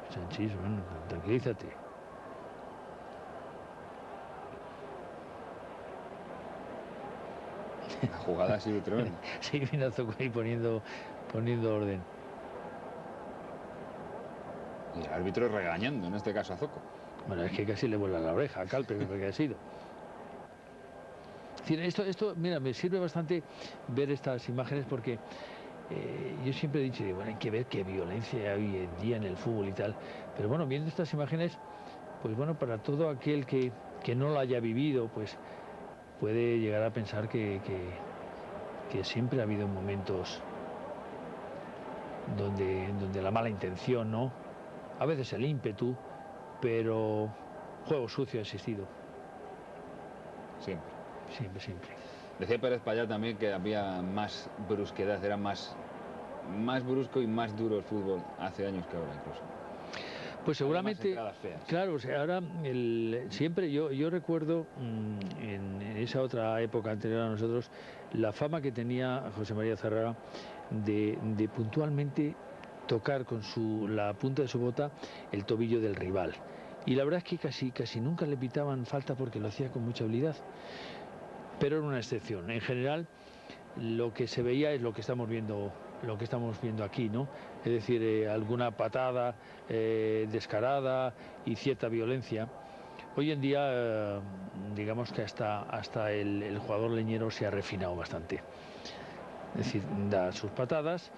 Sanchís, bueno, tranquilízate. La jugada ha sido tremenda. Sí, viene a Zoco ahí poniendo orden. Y el árbitro regañando, en este caso a Zoco. Bueno, es que casi le vuela la oreja a Calpe, creo que ha sido. Es decir, esto, mira, me sirve bastante ver estas imágenes porque yo siempre he dicho, bueno, hay que ver qué violencia hay hoy en día en el fútbol y tal. Pero bueno, viendo estas imágenes, pues bueno, para todo aquel que no lo haya vivido, pues puede llegar a pensar que siempre ha habido momentos donde la mala intención, ¿no? A veces el ímpetu, pero juego sucio ha existido. Siempre. Siempre. Decía Pérez Payá también que había más brusquedad, era más brusco y más duro el fútbol hace años que ahora incluso. Pues seguramente, claro, o sea, ahora siempre yo recuerdo en esa otra época anterior a nosotros la fama que tenía José María Zárraga de puntualmente tocar con la punta de su bota el tobillo del rival. Y la verdad es que casi nunca le pitaban falta porque lo hacía con mucha habilidad. Pero era una excepción. En general, lo que se veía es lo que estamos viendo aquí, ¿no? Es decir, alguna patada descarada y cierta violencia. Hoy en día, digamos que hasta el jugador leñero se ha refinado bastante. Es decir, da sus patadas,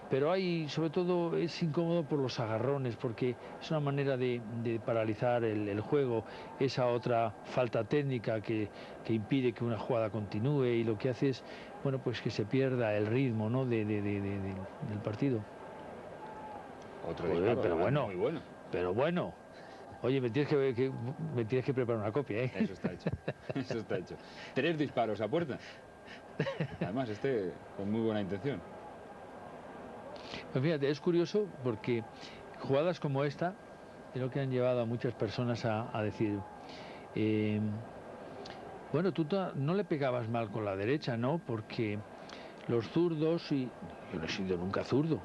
pero sobre todo es incómodo por los agarrones, porque es una manera de paralizar el juego, esa otra falta técnica que impide que una jugada continúe y lo que hace es, bueno, pues que se pierda el ritmo, ¿no? del partido. Otro disparo, pero bueno, muy bueno. Pero bueno, oye, me tienes que preparar una copia, ¿eh? Eso está hecho. 3 disparos a puerta. Además, con muy buena intención. Pues fíjate, es curioso porque jugadas como esta creo que han llevado a muchas personas a decir, bueno, tú no le pegabas mal con la derecha, ¿no? Porque los zurdos, y yo no he sido nunca zurdo.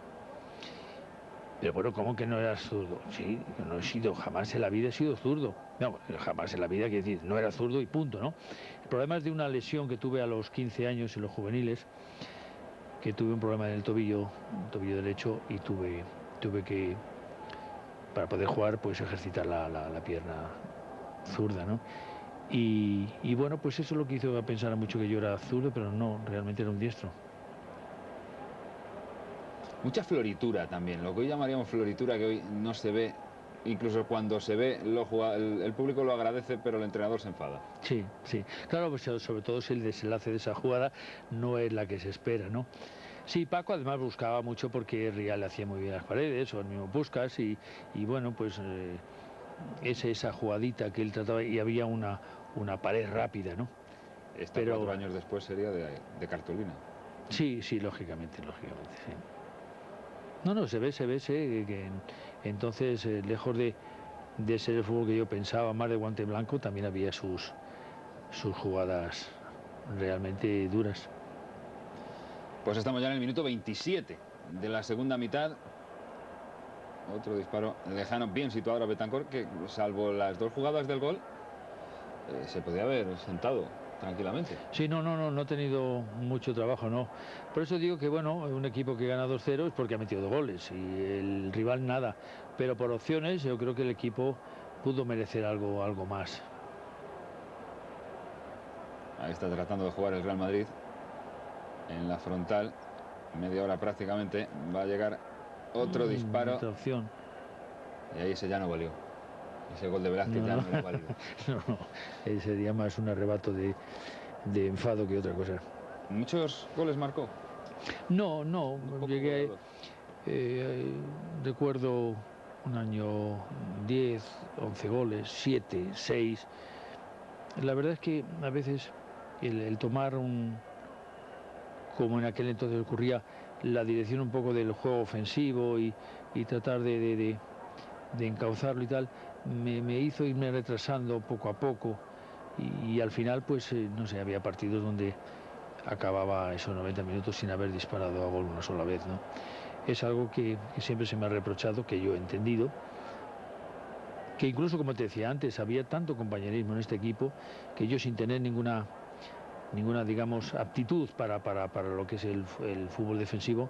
Pero bueno, ¿cómo que no eras zurdo? Sí, yo no he sido, jamás en la vida he sido zurdo. No, jamás en la vida, quiero decir, no era zurdo y punto, ¿no? El problema es de una lesión que tuve a los 15 años en los juveniles, que tuve un problema en el tobillo derecho y tuve que, para poder jugar, pues ejercitar la pierna zurda, ¿no? Y bueno, pues eso es lo que hizo pensar mucho que yo era zurdo, pero no, realmente era un diestro. Mucha floritura también, lo que hoy llamaríamos floritura, que hoy no se ve, incluso cuando se ve, el público lo agradece, pero el entrenador se enfada. Sí, claro, pues sobre todo si el desenlace de esa jugada no es la que se espera, ¿no? Sí, Paco además buscaba mucho porque Real le hacía muy bien las paredes, o el mismo Puskás, y bueno, pues esa jugadita que él trataba, y había una pared rápida, ¿no? Esta 4 años después sería de cartulina. Sí, sí, lógicamente, sí. No, se ve que entonces, lejos de ser el fútbol que yo pensaba, más de guante blanco, también había sus jugadas realmente duras. Pues estamos ya en el minuto 27 de la segunda mitad. Otro disparo lejano, bien situado a Betancourt, que salvo las 2 jugadas del gol, se podía haber sentado tranquilamente. Sí, no ha tenido mucho trabajo, no. Por eso digo que, bueno, un equipo que gana 2-0 es porque ha metido 2 goles y el rival nada. Pero por opciones yo creo que el equipo pudo merecer algo más. Ahí está tratando de jugar el Real Madrid en la frontal. Media hora prácticamente. Va a llegar otro disparo. Otra opción. Y ahí ese ya no valió. Ese gol de Velázquez ya no lo valió. No, ese sería más un arrebato de enfado que otra cosa. ¿Muchos goles marcó? No, llegué, recuerdo un año 10, 11 goles, 7, 6. La verdad es que a veces el tomar como en aquel entonces ocurría, la dirección un poco del juego ofensivo y tratar de encauzarlo y tal, me hizo irme retrasando poco a poco y al final, pues, no sé, había partidos donde acababa esos 90 minutos sin haber disparado a gol una sola vez, ¿no? Es algo que siempre se me ha reprochado, que yo he entendido, que incluso, como te decía antes, había tanto compañerismo en este equipo que yo, sin tener ninguna digamos, aptitud para lo que es el fútbol defensivo,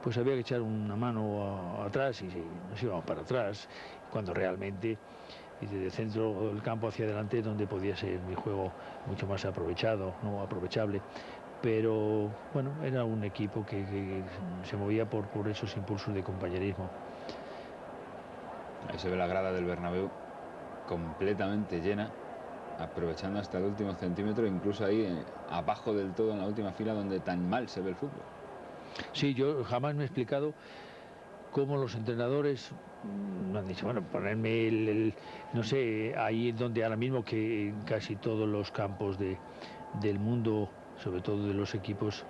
pues había que echar una mano atrás y nos íbamos para atrás, cuando realmente desde el centro del campo hacia adelante donde podía ser mi juego mucho más aprovechable. Pero bueno, era un equipo que se movía por esos impulsos de compañerismo. Ahí se ve la grada del Bernabéu completamente llena, aprovechando hasta el último centímetro, incluso ahí abajo del todo en la última fila donde tan mal se ve el fútbol. Sí, yo jamás me he explicado cómo los entrenadores me han dicho, bueno, ponerme no sé, ahí donde ahora mismo, que en casi todos los campos del mundo, sobre todo de los equipos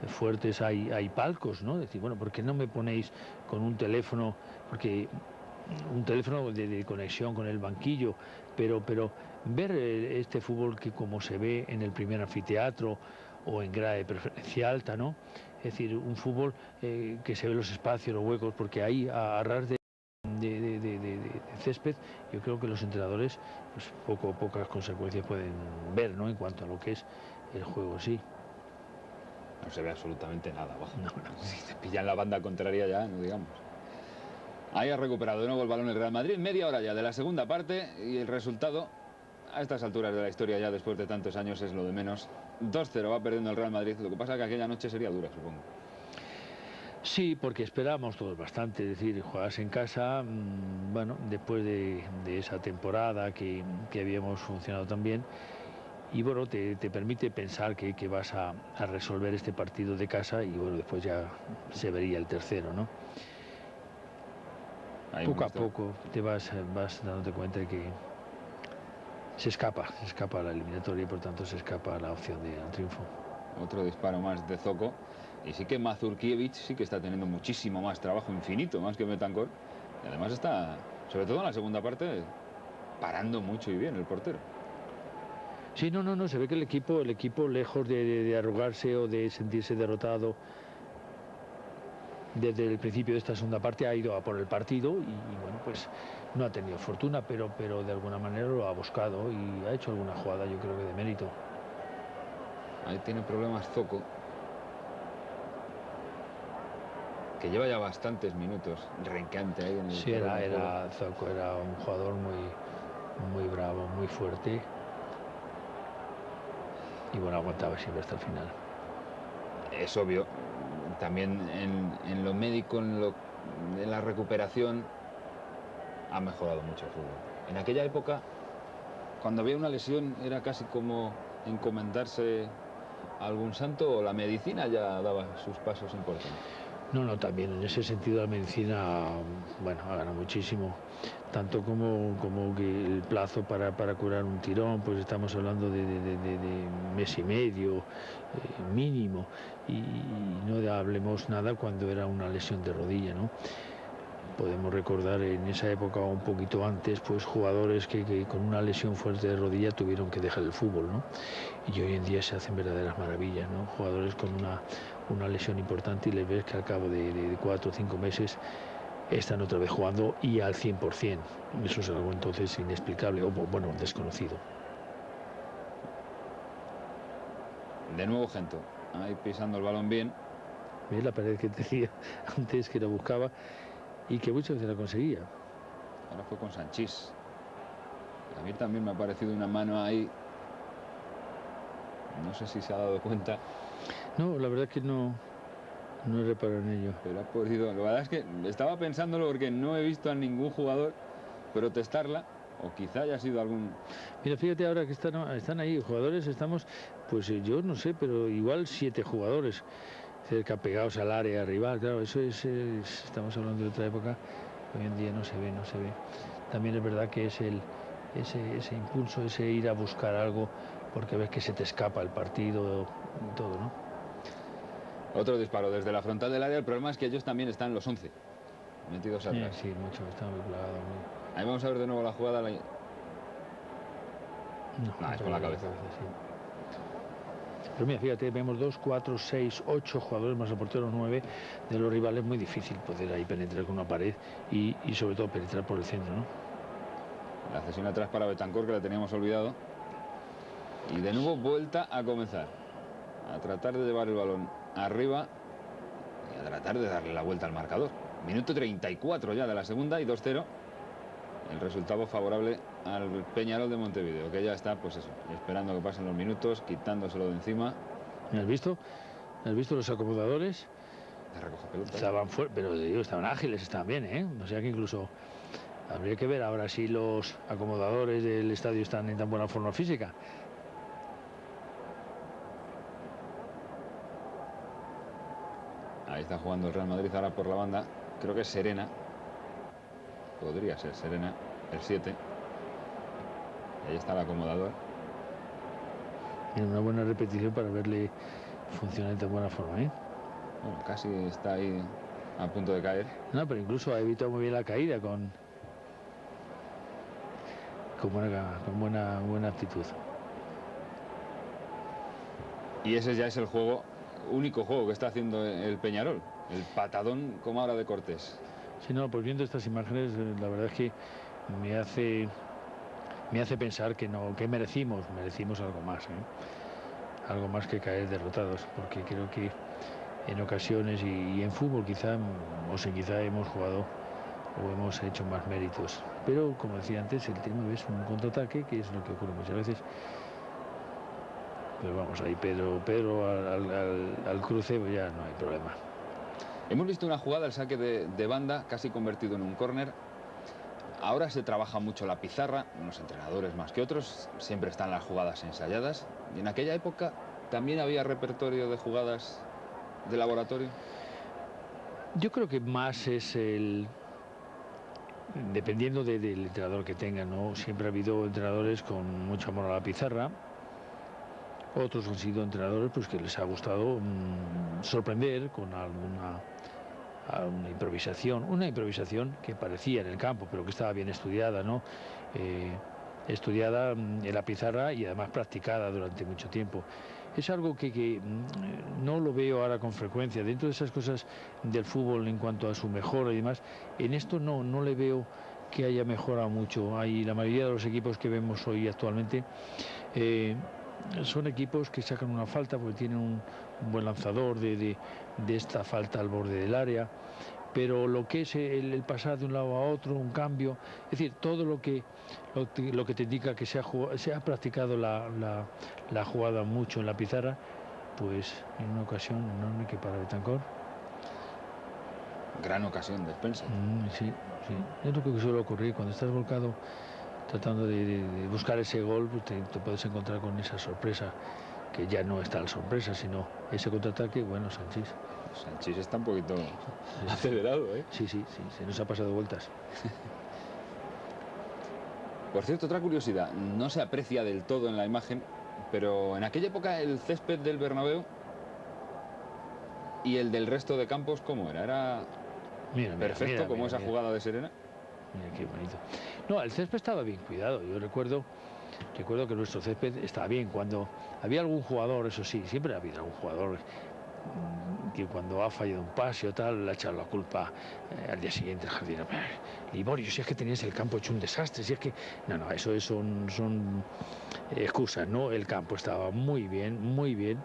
fuertes, hay palcos, ¿no? Decir, bueno, ¿por qué no me ponéis con un teléfono? Porque un teléfono de conexión con el banquillo, pero ver este fútbol que como se ve en el primer anfiteatro o en grada de preferencia alta, ¿no? Es decir, un fútbol que se ve los espacios, los huecos, porque ahí a ras de césped, yo creo que los entrenadores, pues, pocas consecuencias pueden ver, ¿no? En cuanto a lo que es el juego, sí. No se ve absolutamente nada abajo. No. Si te pillan la banda contraria ya, no digamos. Ahí ha recuperado de nuevo el balón el Real Madrid. Media hora ya de la segunda parte y el resultado, a estas alturas de la historia ya después de tantos años, es lo de menos. 2-0 va perdiendo el Real Madrid. Lo que pasa es que aquella noche sería dura, supongo. Sí, porque esperábamos todos bastante, es decir, juegas en casa, bueno, después de esa temporada que habíamos funcionado tan bien, y bueno, te permite pensar que vas a resolver este partido de casa, y bueno, después ya se vería el tercero, ¿no? Poco a poco te vas dándote cuenta de que se escapa la eliminatoria y por tanto se escapa la opción de triunfo. Otro disparo más de Zoco. Y sí que Mazurkiewicz sí que está teniendo muchísimo más trabajo, infinito más que Betancourt. Y además está, sobre todo en la segunda parte, parando mucho y bien el portero. Sí, no, se ve que el equipo lejos de arrugarse o de sentirse derrotado desde el principio de esta segunda parte, ha ido a por el partido y bueno, pues no ha tenido fortuna, pero de alguna manera lo ha buscado y ha hecho alguna jugada, yo creo que de mérito. Ahí tiene problemas Zoco, que lleva ya bastantes minutos renqueante ahí en el... Sí, Zoco era un jugador muy bravo, muy fuerte y bueno, aguantaba siempre hasta el final. Es obvio, también en lo médico, en la recuperación, ha mejorado mucho el fútbol. En aquella época, cuando había una lesión, era casi como encomendarse algún santo o la medicina ya daba sus pasos importantes? No, no, también en ese sentido la medicina, bueno, ha ganado muchísimo. Tanto como que el plazo para curar un tirón, pues estamos hablando de mes y medio mínimo. Y no hablemos nada cuando era una lesión de rodilla, ¿no? Podemos recordar en esa época o un poquito antes, pues jugadores que con una lesión fuerte de rodilla tuvieron que dejar el fútbol, ¿no? Y hoy en día se hacen verdaderas maravillas, ¿no? Jugadores con una lesión importante y les ves que al cabo de 4 o 5 meses están otra vez jugando y al 100%. Eso es algo entonces inexplicable o, bueno, desconocido. De nuevo Gento, ahí pisando el balón bien. ¿Ves la pared que te decía antes que la buscaba y que muchas veces la conseguía? Ahora fue con Sanchís. A mí también me ha parecido una mano ahí. No sé si se ha dado cuenta. No, la verdad es que no he reparado en ello. Pero ha podido. La verdad es que estaba pensándolo porque no he visto a ningún jugador protestarla. O quizá haya sido algún... Mira, fíjate ahora que están ahí jugadores, estamos, pues yo no sé, pero igual 7 jugadores cerca pegados al área rival. Claro, eso estamos hablando de otra época. Hoy en día no se ve. También es verdad que es ese impulso, ese ir a buscar algo, porque ves que se te escapa el partido y todo, ¿no? Otro disparo desde la frontal del área. El problema es que ellos también están los 11 metidos atrás. Sí, mucho, está muy plagado. Ahí vamos a ver de nuevo la jugada. No, es con la cabeza. Sí. Pero mira, fíjate, vemos 2, 4, 6, 8 jugadores más el portero 9 de los rivales. Muy difícil poder ahí penetrar con una pared y sobre todo penetrar por el centro, ¿no? La cesión atrás para Betancur, que la teníamos olvidado. Y de nuevo vuelta a comenzar. A tratar de llevar el balón arriba y a tratar de darle la vuelta al marcador. Minuto 34 ya de la segunda y 2-0. El resultado favorable al Peñarol de Montevideo, que ya está, pues eso, esperando que pasen los minutos, quitándoselo de encima. ¿Has visto? ¿Has visto los acomodadores? De recoger pelota. Estaban fuertes, pero digo, estaban ágiles, estaban bien, ¿eh? O sea que incluso habría que ver ahora si los acomodadores del estadio están en tan buena forma física. Ahí está jugando el Real Madrid ahora por la banda. Creo que es Serena. Podría ser Serena, el 7. Ahí está el acomodador. Tiene una buena repetición para verle funcionar de buena forma, ¿eh? Bueno, casi está ahí a punto de caer. No, pero incluso ha evitado muy bien la caída con buena actitud. Y ese ya es el único juego que está haciendo el Peñarol. El patadón como ahora de Cortés. Sí, no, pues viendo estas imágenes, la verdad es que me hace pensar que merecimos algo más, ¿eh? Algo más que caer derrotados, porque creo que en ocasiones y en fútbol quizá hemos jugado o hemos hecho más méritos. Pero como decía antes, el tema es un contraataque, que es lo que ocurre muchas veces. Pero vamos, ahí Pedro al cruce, pues ya no hay problema. Hemos visto una jugada, el saque de banda, casi convertido en un córner. Ahora se trabaja mucho la pizarra, unos entrenadores más que otros, siempre están las jugadas ensayadas. Y en aquella época también había repertorio de jugadas de laboratorio. Yo creo que más es dependiendo del entrenador que tenga, ¿no? Siempre ha habido entrenadores con mucho amor a la pizarra. Otros han sido entrenadores pues que les ha gustado sorprender con alguna improvisación, una improvisación que parecía en el campo, pero que estaba bien estudiada, ¿no? Estudiada en la pizarra y además practicada durante mucho tiempo. Es algo que no lo veo ahora con frecuencia. Dentro de esas cosas del fútbol en cuanto a su mejora y demás, en esto no le veo que haya mejorado mucho. La mayoría de los equipos que vemos hoy actualmente son equipos que sacan una falta porque tienen un buen lanzador de esta falta al borde del área, pero lo que es el pasar de un lado a otro, un cambio, es decir, todo lo que te indica que se ha practicado la jugada mucho en la pizarra, pues en una ocasión enorme que para Betancur. Gran ocasión de Spencer. Sí. Es lo que suele ocurrir cuando estás volcado tratando de buscar ese gol, pues te puedes encontrar con esa sorpresa que ya no está la sorpresa, sino ese contraataque, bueno, Sanchís. Sanchís está un poquito acelerado, ¿eh? Sí, se nos ha pasado vueltas. Por cierto, otra curiosidad, no se aprecia del todo en la imagen, pero en aquella época el césped del Bernabéu y el del resto de campos, ¿cómo era? ¿Era perfecto como esa jugada de Serena? Mira qué bonito. No, el césped estaba bien cuidado. Yo recuerdo que nuestro césped estaba bien. Cuando había algún jugador, eso sí, siempre ha habido algún jugador que cuando ha fallado un pase o tal, le ha echado la culpa al día siguiente el jardinero. Liborio, si es que tenías el campo hecho un desastre, si es que... No, eso son excusas, ¿no? El campo estaba muy bien,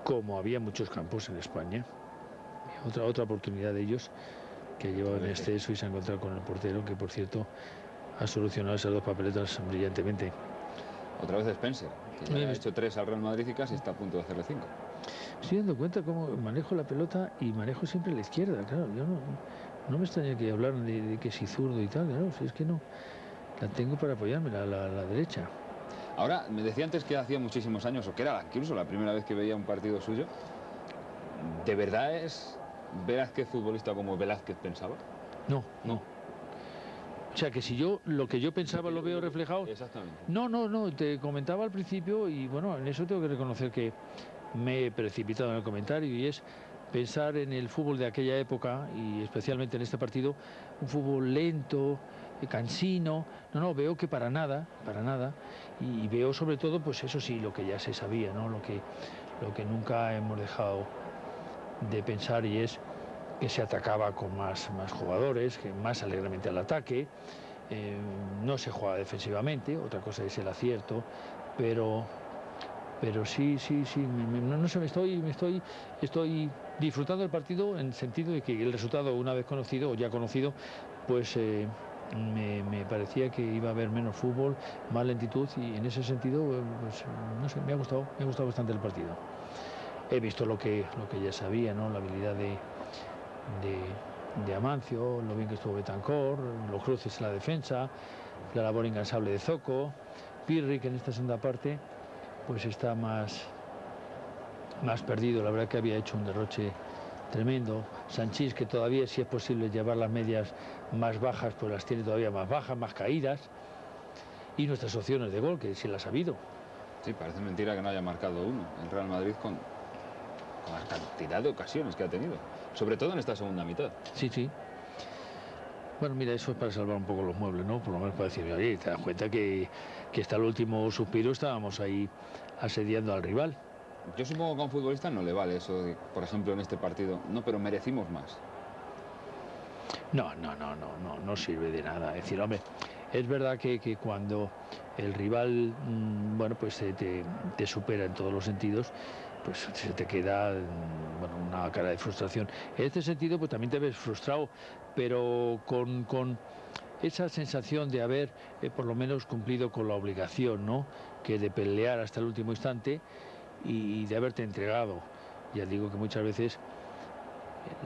como había muchos campos en España. Otra oportunidad de ellos que llevaba en exceso y se ha encontrado con el portero, que por cierto ha solucionado esas dos papeletas brillantemente. Otra vez Spencer, que ya ha hecho 3 al Real Madrid y casi está a punto de hacerle 5. Me estoy dando cuenta cómo manejo la pelota y manejo siempre la izquierda, claro. Yo no me extraña que hablaran de que si zurdo y tal, claro, si es que no. La tengo para apoyarme, la derecha. Ahora, me decía antes que hacía muchísimos años, o que era incluso la primera vez que veía un partido suyo. ¿De verdad es Velázquez futbolista como Velázquez pensaba? No. O sea, que si yo lo que yo pensaba lo veo reflejado... Exactamente. No, te comentaba al principio y bueno, en eso tengo que reconocer que me he precipitado en el comentario, y es pensar en el fútbol de aquella época y especialmente en este partido, un fútbol lento, cansino. No, veo que para nada, y veo sobre todo, pues eso sí, lo que ya se sabía, ¿no? Lo que nunca hemos dejado de pensar, y es que se atacaba con más jugadores, que más alegremente al ataque, no se jugaba defensivamente, otra cosa es el acierto, pero sí, no sé, estoy disfrutando del partido en el sentido de que el resultado, una vez conocido o ya conocido, pues me parecía que iba a haber menos fútbol, más lentitud, y en ese sentido, pues no sé, me ha gustado bastante el partido. He visto lo que ya sabía, ¿no? La habilidad de Amancio, lo bien que estuvo Betancourt, los cruces en la defensa, la labor incansable de Zoco, Pirri, que en esta segunda parte pues está más perdido. La verdad que había hecho un derroche tremendo. Sanchís, que todavía, si es posible llevar las medias más bajas, pues las tiene todavía más bajas, más caídas. Y nuestras opciones de gol, que sí las ha habido. Sí, parece mentira que no haya marcado uno el Real Madrid con la cantidad de ocasiones que ha tenido, sobre todo en esta segunda mitad. Sí. Bueno, mira, eso es para salvar un poco los muebles, ¿no? Por lo menos para decir, oye, te das cuenta que hasta el último suspiro estábamos ahí asediando al rival. Yo supongo que a un futbolista no le vale eso, por ejemplo, en este partido. No, pero merecimos más. No sirve de nada. Es decir, hombre, es verdad que cuando el rival, bueno, pues te supera en todos los sentidos, pues se te queda, bueno, una cara de frustración. En este sentido, pues también te ves frustrado, pero con esa sensación de haber por lo menos cumplido con la obligación, ¿no? Que de pelear hasta el último instante y de haberte entregado. Ya digo que muchas veces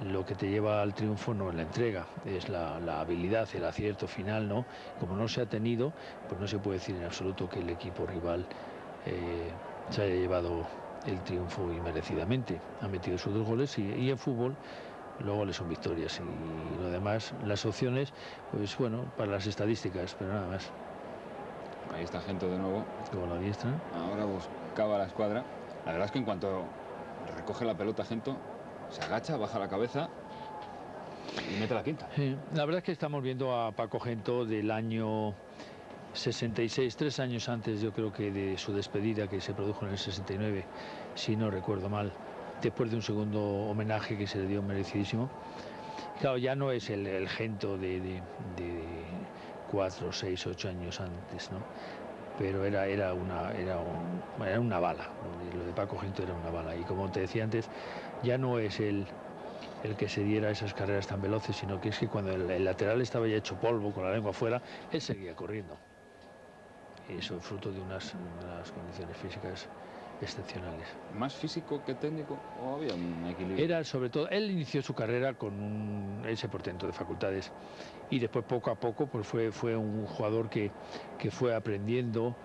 lo que te lleva al triunfo no es la entrega, es la habilidad, el acierto final, ¿no? Como no se ha tenido, pues no se puede decir en absoluto que el equipo rival se haya llevado el triunfo inmerecidamente. Ha metido sus 2 goles y en fútbol los goles son victorias, y lo demás, las opciones, pues bueno, para las estadísticas, pero nada más. Ahí está Gento de nuevo. Con la diestra. Ahora buscaba la escuadra. La verdad es que en cuanto recoge la pelota Gento, se agacha, baja la cabeza y mete la quinta. Sí, la verdad es que estamos viendo a Paco Gento del año 66, 3 años antes, yo creo, que de su despedida, que se produjo en el 69, si no recuerdo mal, después de un segundo homenaje que se le dio merecidísimo. Claro, ya no es el Gento de 4, 6, 8 años antes, ¿no? Pero era una bala. Lo de Paco Gento era una bala. Y como te decía antes, ya no es el que se diera esas carreras tan veloces, sino que es que cuando el lateral estaba ya hecho polvo, con la lengua afuera, él seguía corriendo. Y eso es fruto de unas condiciones físicas excepcionales. ¿Más físico que técnico o había un equilibrio? Era sobre todo, él inició su carrera con ese portento de facultades, y después poco a poco pues fue un jugador que fue aprendiendo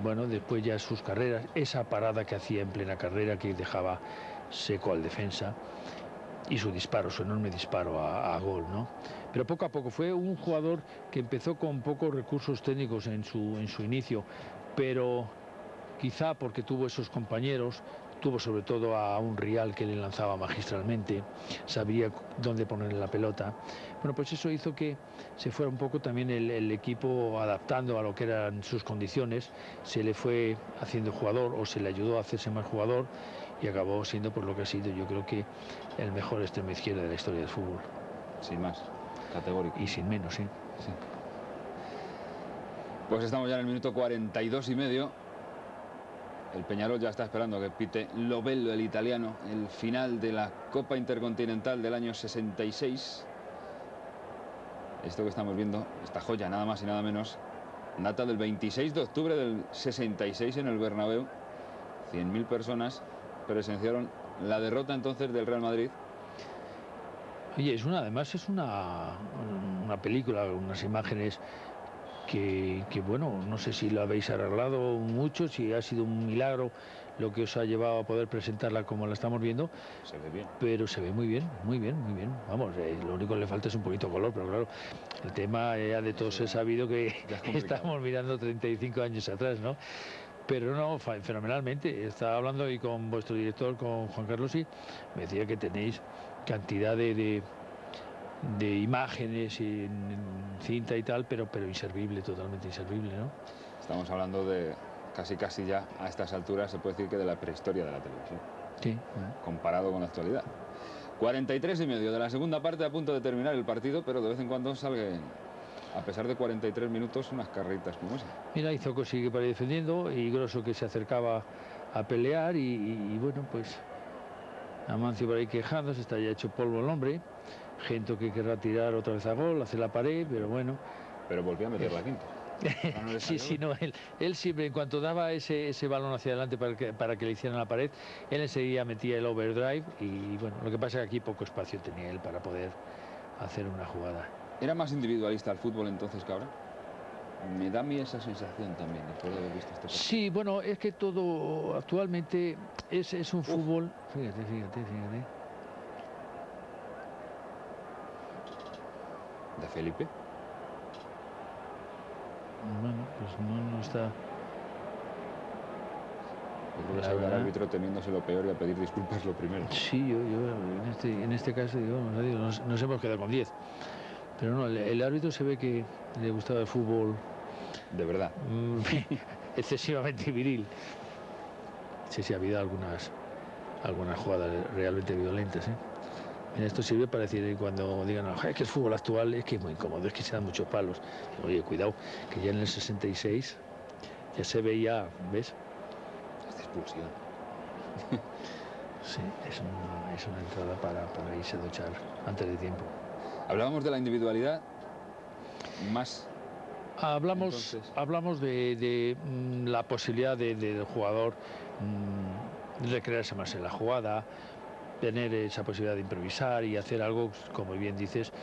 Bueno, después ya sus carreras, esa parada que hacía en plena carrera que dejaba seco al defensa, y su disparo, su enorme disparo a gol, ¿no? Pero poco a poco fue un jugador que empezó con pocos recursos técnicos en su inicio, pero quizá porque tuvo esos compañeros, tuvo sobre todo a un Rial que le lanzaba magistralmente, sabía dónde ponerle la pelota. Bueno, pues eso hizo que se fuera un poco también el equipo adaptando a lo que eran sus condiciones, se le fue haciendo jugador o se le ayudó a hacerse más jugador y acabó siendo por lo que ha sido, yo creo que el mejor extremo izquierdo de la historia del fútbol. Sin más, categórico. Y sin menos, sí. Sí. Pues estamos ya en el minuto 42 y medio. El Peñarol ya está esperando que pite Lo Bello, el italiano, el final de la Copa Intercontinental del año 66. Esto que estamos viendo, esta joya, nada más y nada menos, data del 26 de octubre del 66 en el Bernabéu. 100.000 personas presenciaron la derrota entonces del Real Madrid. Oye, además es una película, unas imágenes que bueno, no sé si lo habéis arreglado mucho, si ha sido un milagro lo que os ha llevado a poder presentarla como la estamos viendo. Se ve bien. Pero se ve muy bien, muy bien, muy bien. Vamos, lo único que le falta es un poquito de color, pero claro, el tema ya de todos he sabido que estamos mirando 35 años atrás, ¿no? Pero no, fenomenalmente. Estaba hablando hoy con vuestro director, con Juan Carlos, y me decía que tenéis cantidad de imágenes en cinta y tal, pero inservible, totalmente inservible, ¿no? Estamos hablando de casi ya a estas alturas, se puede decir que de la prehistoria de la televisión. Sí. Comparado con la actualidad. 43 y medio de la segunda parte, a punto de terminar el partido, pero de vez en cuando salen, a pesar de 43 minutos, unas carreritas como esa. Mira, Izoko sigue para ahí defendiendo y Grosso que se acercaba a pelear y bueno, pues Amancio por ahí quejándose, está ya hecho polvo el hombre. Gento que querrá tirar otra vez a gol, hace la pared, pero bueno. Pero volvió a meter la quinta. Sí, no, él siempre, en cuanto daba ese balón hacia adelante para que le hicieran la pared, él enseguida metía el overdrive y bueno, lo que pasa es que aquí poco espacio tenía él para poder hacer una jugada. ¿Era más individualista el fútbol entonces que ahora? Me da a mí esa sensación también, después de haber visto este partido. Sí, bueno, es que todo actualmente es un fútbol... Fíjate. ¿De Felipe? Bueno, pues no está... Yo creo que sale el árbitro temiéndose lo peor y a pedir disculpas lo primero. Sí, yo en este caso digo, nos hemos quedado con 10. Pero no, el árbitro se ve que le gustaba el fútbol. De verdad. Excesivamente viril. Sí, ha habido algunas jugadas realmente violentas, ¿eh? Mira, esto sirve para decir cuando digan, es que el fútbol actual es que es muy incómodo, es que se dan muchos palos. Oye, cuidado, que ya en el 66 ya se veía, ¿ves? Esta expulsión. Sí, es una entrada para irse a duchar antes de tiempo. Hablábamos de la individualidad más. Hablamos de la posibilidad del jugador recrearse más en la jugada, tener esa posibilidad de improvisar y hacer algo, como bien dices,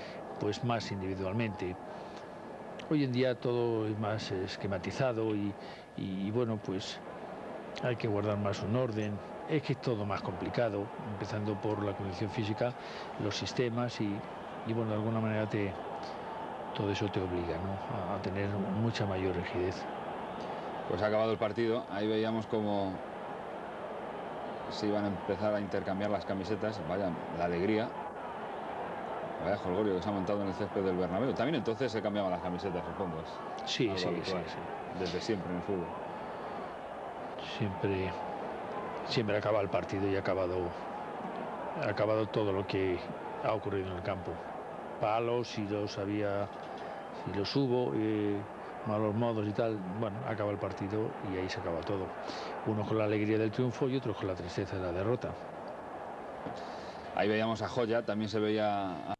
pues más individualmente. Hoy en día todo es más esquematizado y bueno, pues hay que guardar más un orden. Es que es todo más complicado, empezando por la condición física, los sistemas y bueno, de alguna manera todo eso te obliga, ¿no?, a tener mucha mayor rigidez. Pues ha acabado el partido, ahí veíamos cómo se iban a empezar a intercambiar las camisetas. Vaya, la alegría, vaya jolgorio que se ha montado en el césped del Bernabéu. También entonces se cambiaban las camisetas, supongo. Sí. Desde siempre en el fútbol. Siempre acaba el partido y ha acabado todo lo que ha ocurrido en el campo. Palos, si los hubo, malos modos y tal, bueno, acaba el partido y ahí se acaba todo. Unos con la alegría del triunfo y otros con la tristeza de la derrota. Ahí veíamos a Joya, también se veía